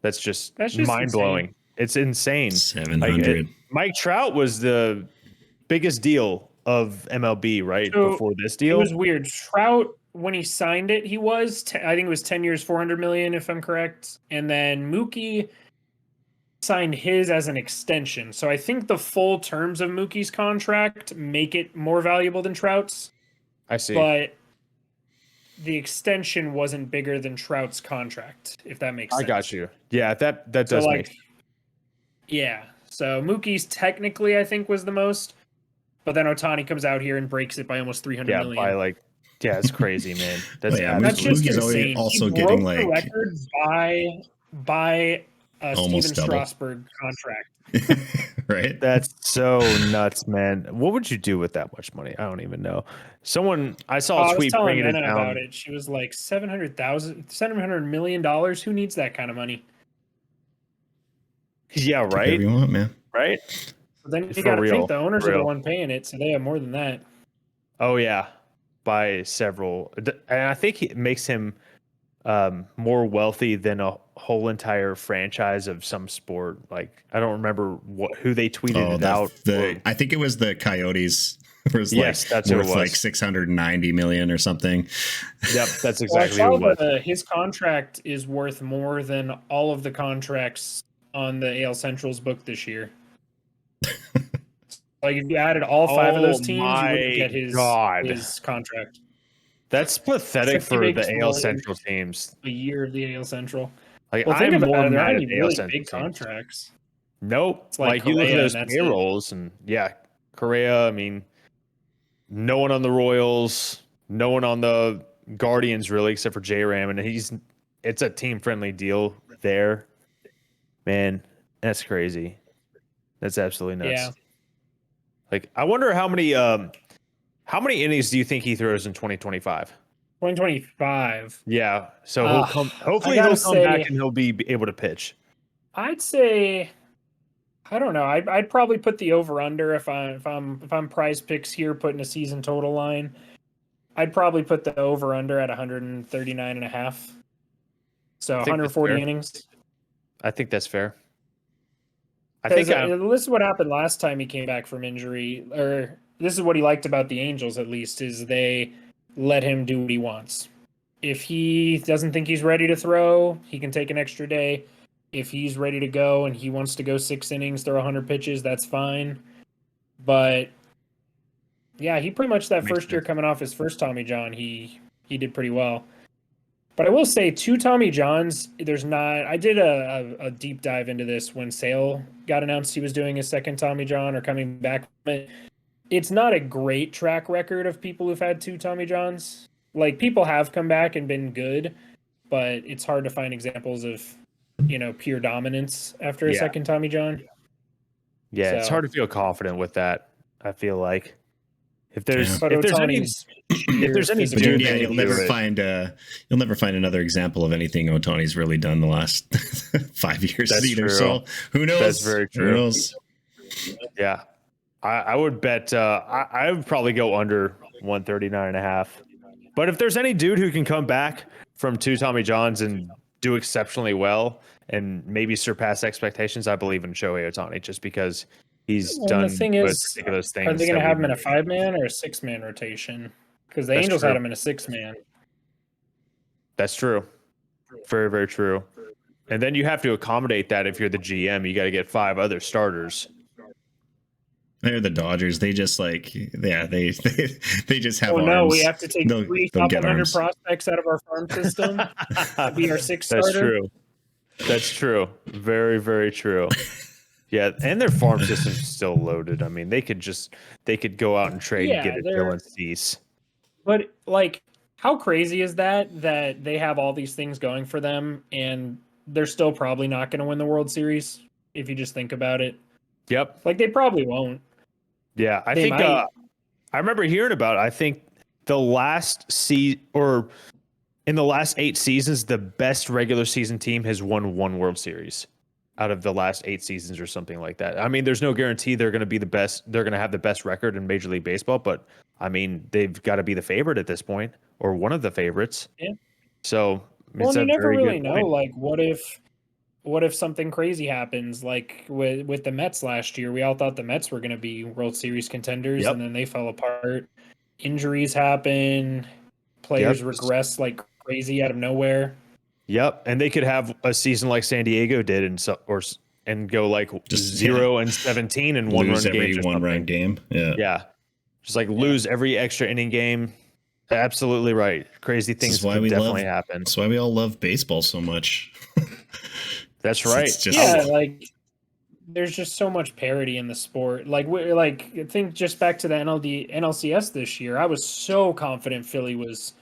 That's just mind blowing. It's insane. 700. Mike Trout was the biggest deal of MLB, right? So before this deal. It was weird. Trout, when he signed it, he was, I think it was 10 years, 400 million, if I'm correct. And then Mookie signed his as an extension. So I think the full terms of Mookie's contract make it more valuable than Trout's. I see. But the extension wasn't bigger than Trout's contract, if that makes sense. I got you. Yeah, that does make sense. Yeah. So Mookie's technically, I think, was the most, but then Ohtani comes out here and breaks it by almost 300 million. by like, yeah, it's crazy, man. That's Well, yeah, That's just Mookie's insane. also he getting, broke the like, record by a Steven almost double. Strasburg contract. Right? That's so nuts, man. What would you do with that much money? I don't even know. I saw a I was tweet telling bringing it Anna down. about it. She was like $700 million. Who needs that kind of money? Yeah, Do whatever right. you want, man. Right. But then you For got to real, think the owners for are the real. one paying it, so they have more than that. Oh yeah, by several, and I think it makes him more wealthy than a whole entire franchise of some sport. Like I don't remember who they tweeted it out. I think it was the Coyotes. It was Yes, that's who it worth was. like 690 million or something. Yep, that's Well, I exactly who it saw was. his contract is worth more than all of the contracts on the AL Central's book this year. Like if you added all 5 of those teams, you my wouldn't get God. his contract. That's pathetic Except he for makes the AL more Central teams. A year of the AL Central. Like Well, think I'm about more it. There mad aren't at any the AL really Central big teams. contracts. Nope. It's like You look at Correa, those and that's it. payrolls, and yeah, Correa. I mean, no one on the Royals, no one on the Guardians really, except for J Ram, and it's a team friendly deal there. Man, that's crazy. That's absolutely nuts. Yeah. Like, I wonder how many innings do you think he throws in 2025? 2025. Yeah, so hopefully I he'll gotta come say- back and he'll be able to pitch. I'd say I don't know. I'd probably put the over under if I'm prize picks here putting a season total line. I'd probably put the over under at 139 and a half. So I think that's 140 fair. innings. I think that's fair. This is what happened last time he came back from injury, or this is what he liked about the Angels at least, is they let him do what he wants. If he doesn't think he's ready to throw, he can take an extra day. If he's ready to go and he wants to go 6 innings, throw 100 pitches, that's fine. But yeah, he pretty much that Makes first year sense. coming off his first Tommy John, he did pretty well. But I will say 2 Tommy Johns, there's not. I did a deep dive into this when Sale got announced he was doing his second Tommy John or coming back from it. It's not a great track record of people who've had 2 Tommy Johns. Like people have come back and been good, but it's hard to find examples of, pure dominance after a Yeah. second Tommy John. Yeah, it's So- hard to feel confident with that. I feel like if there's But if there's any Ohtani's if there's any physical dude Yeah, that you'll can never do it, find another example of anything Ohtani's really done the last 5 years That's either. true. So who knows? That's very true. Who knows? yeah, I would bet I would probably go under 139 and a half. But if there's any dude who can come back from 2 Tommy Johns and do exceptionally well and maybe surpass expectations, I believe in Shohei Ohtani just because he's Well, done the thing those is, ridiculous things. Are they going to that have him we've in a 5-man or a 6-man rotation? Because the That's Angels true. had him in a 6-man. That's true. Very, very true. And then you have to accommodate that if you're the GM. You got to get 5 other starters. They're the Dodgers. They just they just have Oh arms. no, we have to take They'll- 3 they'll top get 100 arms. prospects out of our farm system to be our 6th That's starter. true. That's true. Very, very true. Yeah, and their farm system's still loaded. I mean, they could go out and trade and Yeah, get a they're- Dylan Cease. But like, how crazy is that they have all these things going for them and they're still probably not going to win the World Series if you just think about it. Yep. Like they probably won't. Yeah, I They think might. I remember hearing about it. I think the last in the last 8 seasons, the best regular season team has won 1 World Series out of the last 8 seasons or something like that. I mean, there's no guarantee they're going to be the best. They're going to have the best record in Major League Baseball, but I mean, they've got to be the favorite at this point or one of the favorites. Yeah. So Well, it's and a you never very really good know. point. Like, what if something crazy happens? Like with the Mets last year, we all thought the Mets were going to be World Series contenders, Yep. and then they fell apart. Injuries happen. Players Yep. regress like crazy out of nowhere. Yep, and they could have a season like San Diego did, and go like Just 0-17 in Lose one-run every games or one-run something. game. Yeah. Yeah, just like lose every extra inning game. Absolutely right. Crazy This is things why could we definitely love- happen. That's why we all love baseball so much. That's right. It's just- Yeah, like there's just so much parity in the sport. Like think just back to the NLCS this year. I was so confident Philly was.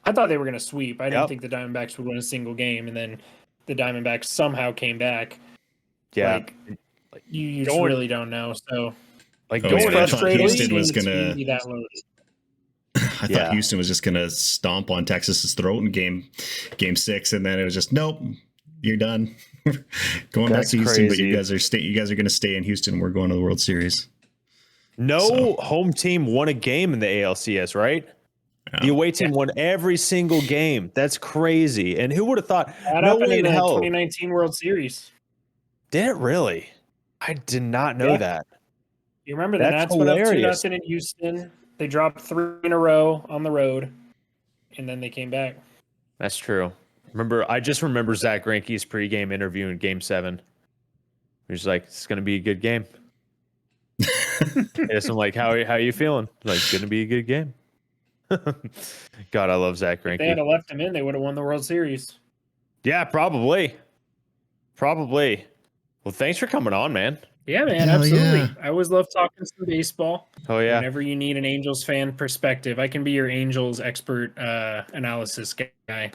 I thought they were going to sweep. I didn't think the Diamondbacks would win a single game, and then the Diamondbacks somehow came back. Yeah, like you just really don't know. So like Oh, going yeah, I thought frustrating Houston was to gonna. be that low. I thought Houston was just gonna stomp on Texas's throat in game 6, and then it was just nope, you're done. Going back to Houston, but you guys are gonna stay in Houston. We're going to the World Series. No home team won a game in the ALCS, right? Yeah. The away team won every single game. That's crazy. And who would have thought? That No happened way in in the hell. 2019 World Series. Did it really? I did not know that. You remember the That's Nats went up hilarious. 2-0 in Houston. They dropped 3 in a row on the road, and then they came back. That's true. I just remember Zach Greinke's pregame interview in Game 7. He was like, "It's going to be a good game." Yes, I'm like, "How are you feeling?" Like, "It's going to be a good game." God, I love Zach Greinke. If they had left him in, they would have won the World Series. Yeah, probably. Well, thanks for coming on, man. Yeah, man, Hell absolutely. yeah. I always love talking some baseball. Oh yeah. Whenever you need an Angels fan perspective, I can be your Angels expert analysis guy.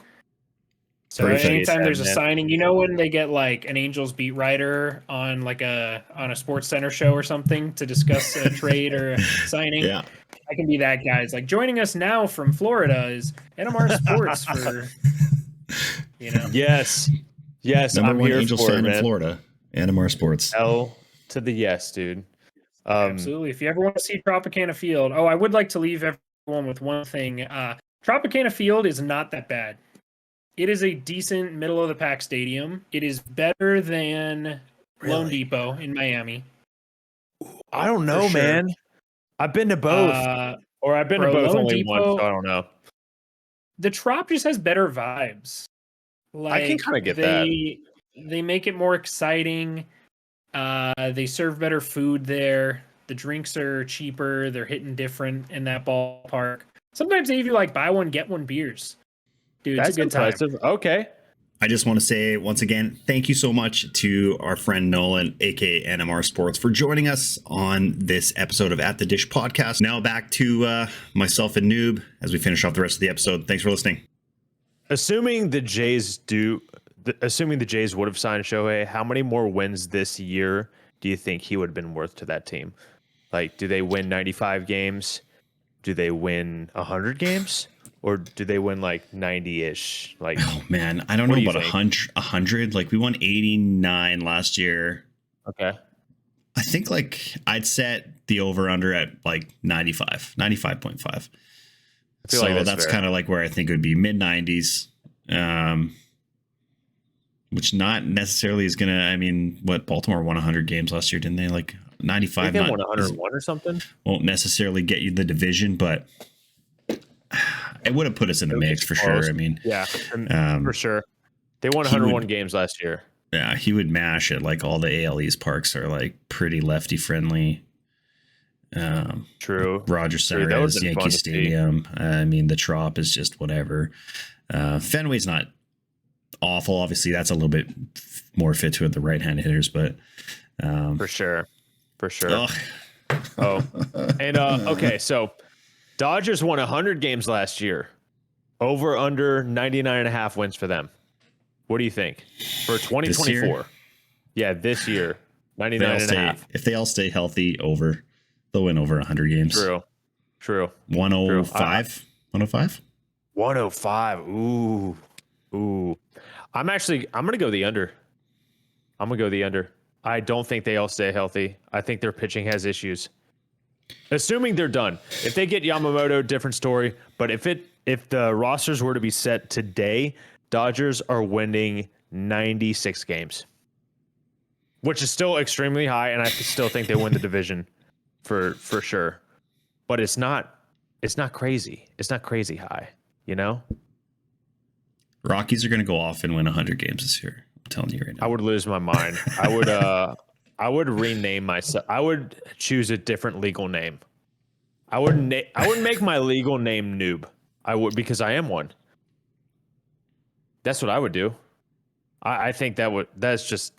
So Perfect. anytime there's a Man. signing, you know when they get like an Angels beat writer on like on a Sports Center show or something to discuss a trade or a signing, Yeah. I can be that guy. It's like joining us now from Florida is NMRSports for Yes. Number I'm one here Angels for fan it, in man. Florida. NMRSports. L to the yes, dude. Absolutely. If you ever want to see Tropicana Field, I would like to leave everyone with one thing. Tropicana Field is not that bad. It is a decent middle of the pack stadium. It is better than Lone Depot in Miami. I don't know, sure. man. I've been to both, or I've been to both Lone only Depot, once. So I don't know. The Trop just has better vibes. Like, I can kind of get that. They make it more exciting. They serve better food there. The drinks are cheaper. They're hitting different in that ballpark. Sometimes they even like buy one get one beers. Dude, That's it's a good impressive. time. Okay. I just want to say once again, thank you so much to our friend Nolan, aka NMR Sports, for joining us on this episode of At the Dish podcast. Now back to myself and Noob as we finish off the rest of the episode. Thanks for listening. Assuming the Jays would have signed Shohei, how many more wins this year do you think he would have been worth to that team? Like, do they win 95 games? Do they win 100 games? Or do they win like 90-ish? Like, oh man, I don't know about 100. Like we won 89 last year. Okay. I think like I'd set the over under at like 95.5. So like that's kind of like where I think it would be mid 90s. Which not necessarily is gonna. I mean, what Baltimore won 100 games last year, didn't they? Like 95. They won 101 or something. Won't necessarily get you the division, but it would have put us in the mix for sure. I mean, yeah, for sure. They won 101 games last year. Yeah, he would mash it. Like all the AL East parks are like pretty lefty friendly. True. Rogers Center is Yankee Stadium. I mean, the Trop is just whatever. Fenway's not awful. Obviously, that's a little bit more fit to it, the right-hand hitters, but for sure. Oh, and okay, so Dodgers won 100 games last year. Over under 99.5 wins for them. What do you think for 2024? This year 99.5. If they all stay healthy, they'll win over 100 games. True. 105. 105. 105. Ooh. I'm gonna go the under. I don't think they all stay healthy. I think their pitching has issues. Assuming they're done. If they get Yamamoto, different story. But if the rosters were to be set today, Dodgers are winning 96 games, which is still extremely high, and I still think they win the division for sure. But it's not crazy. It's not crazy high, you know? Rockies are going to go off and win 100 games this year. I'm telling you right now. I would lose my mind. I would rename myself. I would choose a different legal name. I would make my legal name Noob. I would, because I am one. That's what I would do. I think that's just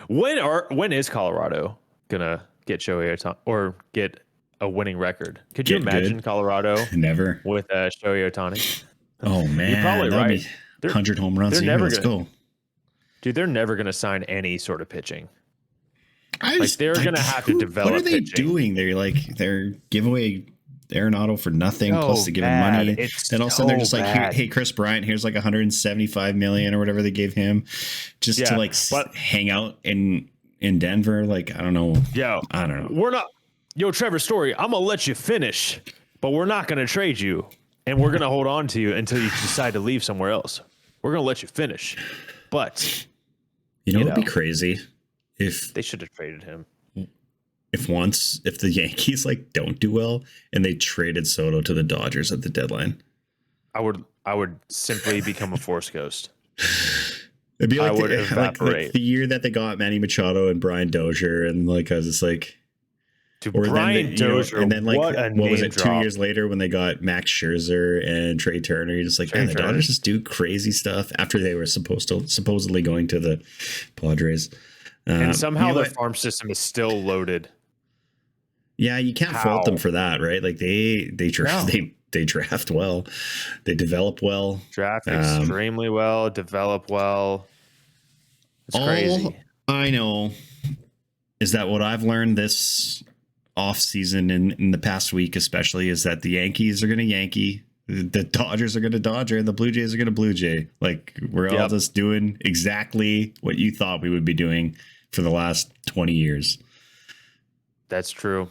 When is Colorado gonna get Shohei Ohtani or get a winning record? Could you Get imagine good? Colorado Never. with Shohei Ohtani? Oh man, You're probably that'd right. be They're- 100 home runs they're a year. never Let's gonna- go. Dude, they're never gonna sign any sort of pitching. They're gonna have to develop What are they pitching. doing? They're give away Arenado for nothing, So plus they give him bad. money. It's Then all of a sudden they're so just like, bad. hey, Chris Bryant, here's like 175 million or whatever they gave him, just Yeah, to like but- hang out in Denver. Like, I don't know. I don't know. We're not. Yo, Trevor Story, I'm gonna let you finish, but we're not gonna trade you, and we're gonna hold on to you until you decide to leave somewhere else. We're gonna let you finish, but You know, You it'd be know. crazy if they should have traded him. if the Yankees like don't do well and they traded Soto to the Dodgers at the deadline. I would simply become a Force Ghost. It'd be I like, would like evaporate. the year that they got Manny Machado and Brian Dozier, and like I was just like, Dude, or Brian then Dozier, and then like what a what was name it? 2 drop. years later when they got Max Scherzer and Trey Turner, you're just like, Trey man, the Turner. Dodgers just do crazy stuff after they were supposedly going to the Padres, And somehow you know their what? farm system is still loaded. Yeah, you can't How? fault them for that, right? Like they draft No. they draft well, they develop well. Draft Um, extremely well, develop well. It's crazy. All I know is that what I've learned this off season in the past week, especially, is that the Yankees are going to Yankee, the Dodgers are going to Dodger, and the Blue Jays are going to Blue Jay. Like we're all Yep. just doing exactly what you thought we would be doing for the last 20 years. That's true.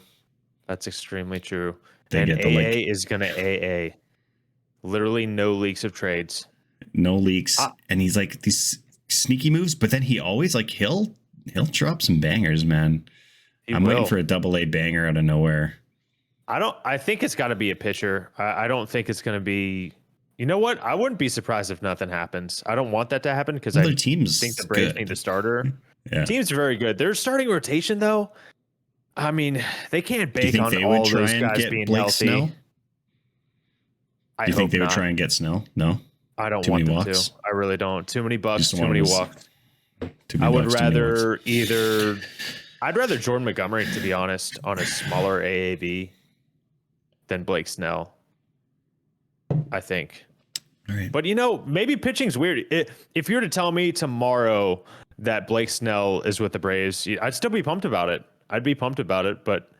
That's extremely true. They And get the, like- AA is going to AA. Literally no leaks of trades. No leaks, and he's like these sneaky moves, but then he always like he'll drop some bangers, man. I'm waiting for a double-A banger out of nowhere. I think it's got to be a pitcher. I don't think it's going to be. You know what? I wouldn't be surprised if nothing happens. I don't want that to happen because I Other teams think the Braves good. need a starter. Yeah. Teams are very good. Their starting rotation, though, I mean, they can't Do you bank think on they all would try those and guys get being Blake healthy. Snell? I Do you think hope they would not. try and get Snell? No. I don't Too want many them walks? to. I really don't. Too many bucks, Just too one many of those- walks. Too many I would bucks, too many walks. rather either. I'd rather Jordan Montgomery, to be honest, on a smaller AAV than Blake Snell. I think. All right. But maybe pitching's weird. If you were to tell me tomorrow that Blake Snell is with the Braves, I'd still be pumped about it. I'd be pumped about it, but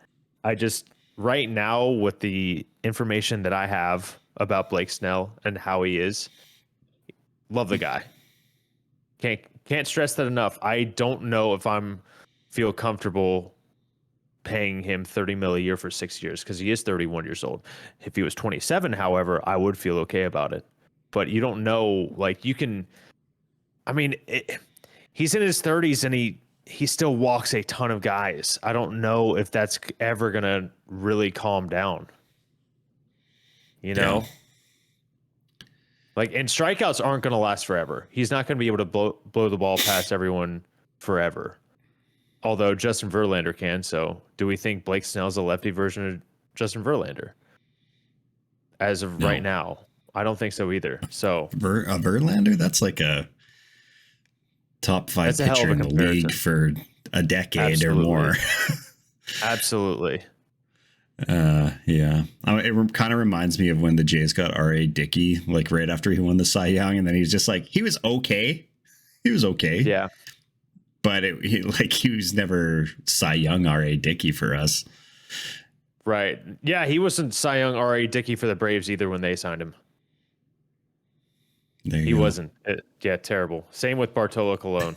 I just right now with the information that I have about Blake Snell and how he is, love the guy. Can't stress that enough. I don't know if feel comfortable paying him $30 million a year for 6 years because he is 31 years old. If he was 27, however, I would feel okay about it. But you don't know, like you can. I mean, he's in his 30s and he still walks a ton of guys. I don't know if that's ever gonna really calm down. You know, like and strikeouts aren't gonna last forever. He's not gonna be able to blow the ball past everyone forever. Although Justin Verlander can. So, do we think Blake Snell's a lefty version of Justin Verlander? As of right now, I don't think so either. So, Verlander, that's like a top 5 That's a hell of pitcher a in the comparison. league for a decade Absolutely. or more. absolutely. Yeah. It kind of reminds me of when the Jays got R.A. Dickey, like right after he won the Cy Young, and then he was just like, he was okay. He was okay. Yeah. But he was never Cy Young R.A. Dickey for us. Right. Yeah, he wasn't Cy Young R.A. Dickey for the Braves either when they signed him. There you He go. wasn't. Yeah, terrible. Same with Bartolo Colon.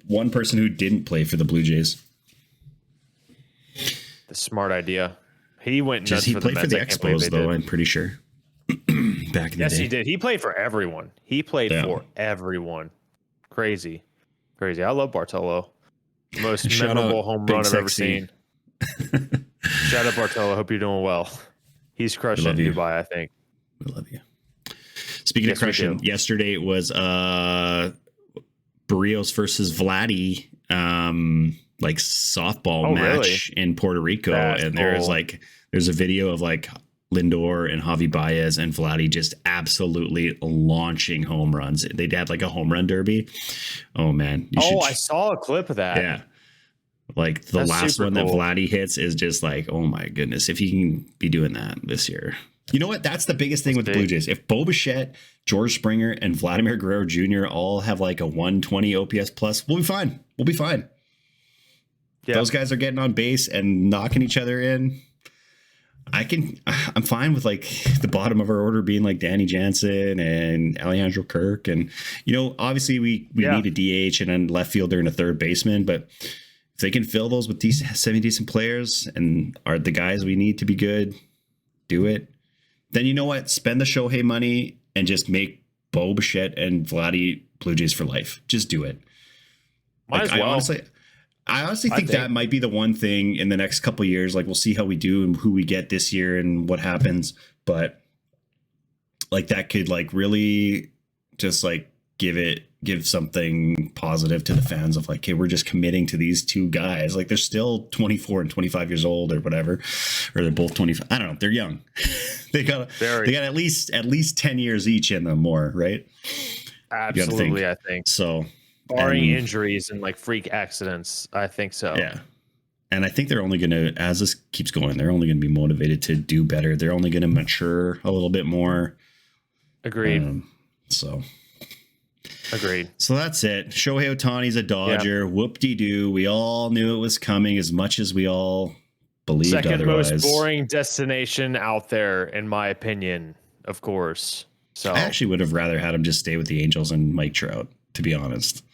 One person who didn't play for the Blue Jays. The smart idea. He went nuts Just he for played the for Mets. the I can't believe Expos, they though, did. I'm pretty sure. Back in the Yes, day. he did. He played for everyone. He played Yeah. for everyone. Crazy. I love Bartolo. Most Shout memorable out home Big run I've ever Sexy. seen. Shout out Bartolo. Hope you're doing well. He's crushing love in you. Dubai, I think. We love you. Speaking Yes, of we crushing, do. yesterday was Barrios versus Vladdy, like softball Oh, match in Puerto Rico, That's and there's cool. like there's a video of like Lindor and Javi Baez and Vladdy just absolutely launching home runs. They had like a home run derby. Oh man. I saw a clip of that. Yeah. Like the That's last super one that cool. Vladdy hits is just like, oh my goodness, if he can be doing that this year. You know what? That's the biggest thing with the Blue Jays. If Bo Bichette, George Springer, and Vladimir Guerrero Jr. all have like a 120 OPS plus, we'll be fine. We'll be fine. Yeah. Those guys are getting on base and knocking each other in. I'm fine with like the bottom of our order being like Danny Jansen and Alejandro Kirk. And, you know, obviously we need a DH and a left fielder and a third baseman, but if they can fill those with decent players and are the guys we need to be good, do it. Then you know what? Spend the Shohei money and just make Bo Bichette and Vladdy Blue Jays for life. Just do it. Might as well. I honestly think that might be the one thing in the next couple of years. Like we'll see how we do and who we get this year and what happens. But like that could like really just like give something positive to the fans of like, hey, we're just committing to these two guys. Like they're still 24 and 25 years old or whatever, or they're both 25. I don't know. They're young. they got at least 10 years each in them more, right? Absolutely, I think. So barring injuries and like freak accidents, I think so. Yeah. And I think they're only going to, as this keeps going, they're only going to be motivated to do better. They're only going to mature a little bit more. Agreed. Agreed. So that's it. Shohei Ohtani's a Dodger. Yeah. Whoop-de-doo. We all knew it was coming as much as we all believed Second otherwise. most boring destination out there, in my opinion, of course. So I actually would have rather had him just stay with the Angels and Mike Trout, to be honest.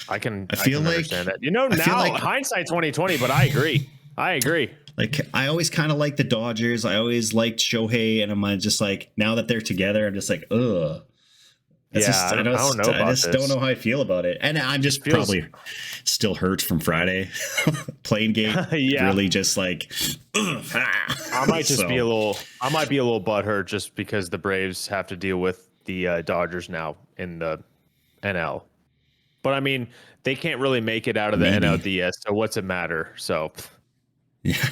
I can understand that. You know, now hindsight 2020, but I agree. Like I always kind of liked the Dodgers. I always liked Shohei, and I'm just like, now that they're together, I'm just like, ugh. I don't know how I feel about it. And I'm just probably still hurt from Friday playing game. Really just like, I might be a little butthurt just because the Braves have to deal with the Dodgers now in the NL. But I mean, they can't really make it out of the NLDS. So what's it matter? So yeah.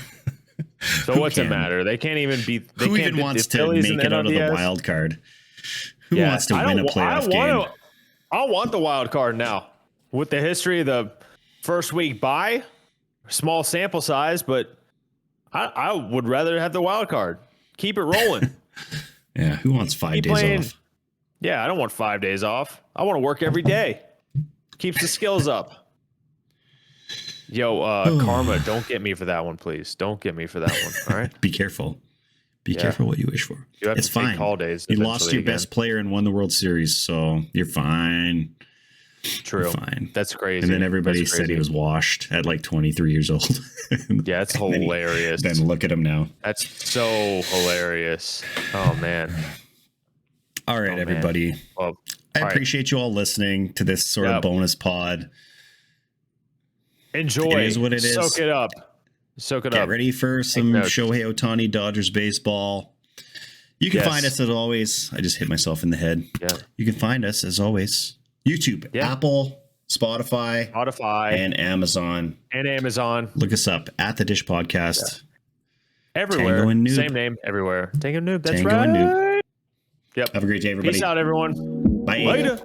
So what's it matter? They can't even beat. Who even wants to make it out of the wild card? Who wants to win a playoff game? I want the wild card now. With the history of the first week bye, small sample size, but I would rather have the wild card. Keep it rolling. Yeah, who wants 5 days off? Yeah, I don't want 5 days off. I want to work every day. Keeps the skills up. Yo, Karma, don't get me for that one, please. Don't get me for that one. All right. Be careful. Be careful what you wish for. It's fine. Call days. You lost your best player and won the World Series, so you're fine. True. You're fine. That's crazy. And then everybody said he was washed at like 23 years old. Yeah, it's hilarious. Then look at him now. That's so hilarious. Oh man. All right, everybody. Well, I appreciate you all listening to this sort of bonus pod. Enjoy. It is what it is. Soak it up. Get ready for some Shohei Ohtani Dodgers baseball. You can find us as always. I just hit myself in the head. Yeah. You can find us as always. YouTube, Apple, Spotify, and Amazon. Look us up at The Dish Podcast. Yeah. Everywhere. Tango and Noob. Same name everywhere. Tango and Noob. That's Tango right. And Noob. Yep. Have a great day, everybody. Peace out, everyone. Bye. Later.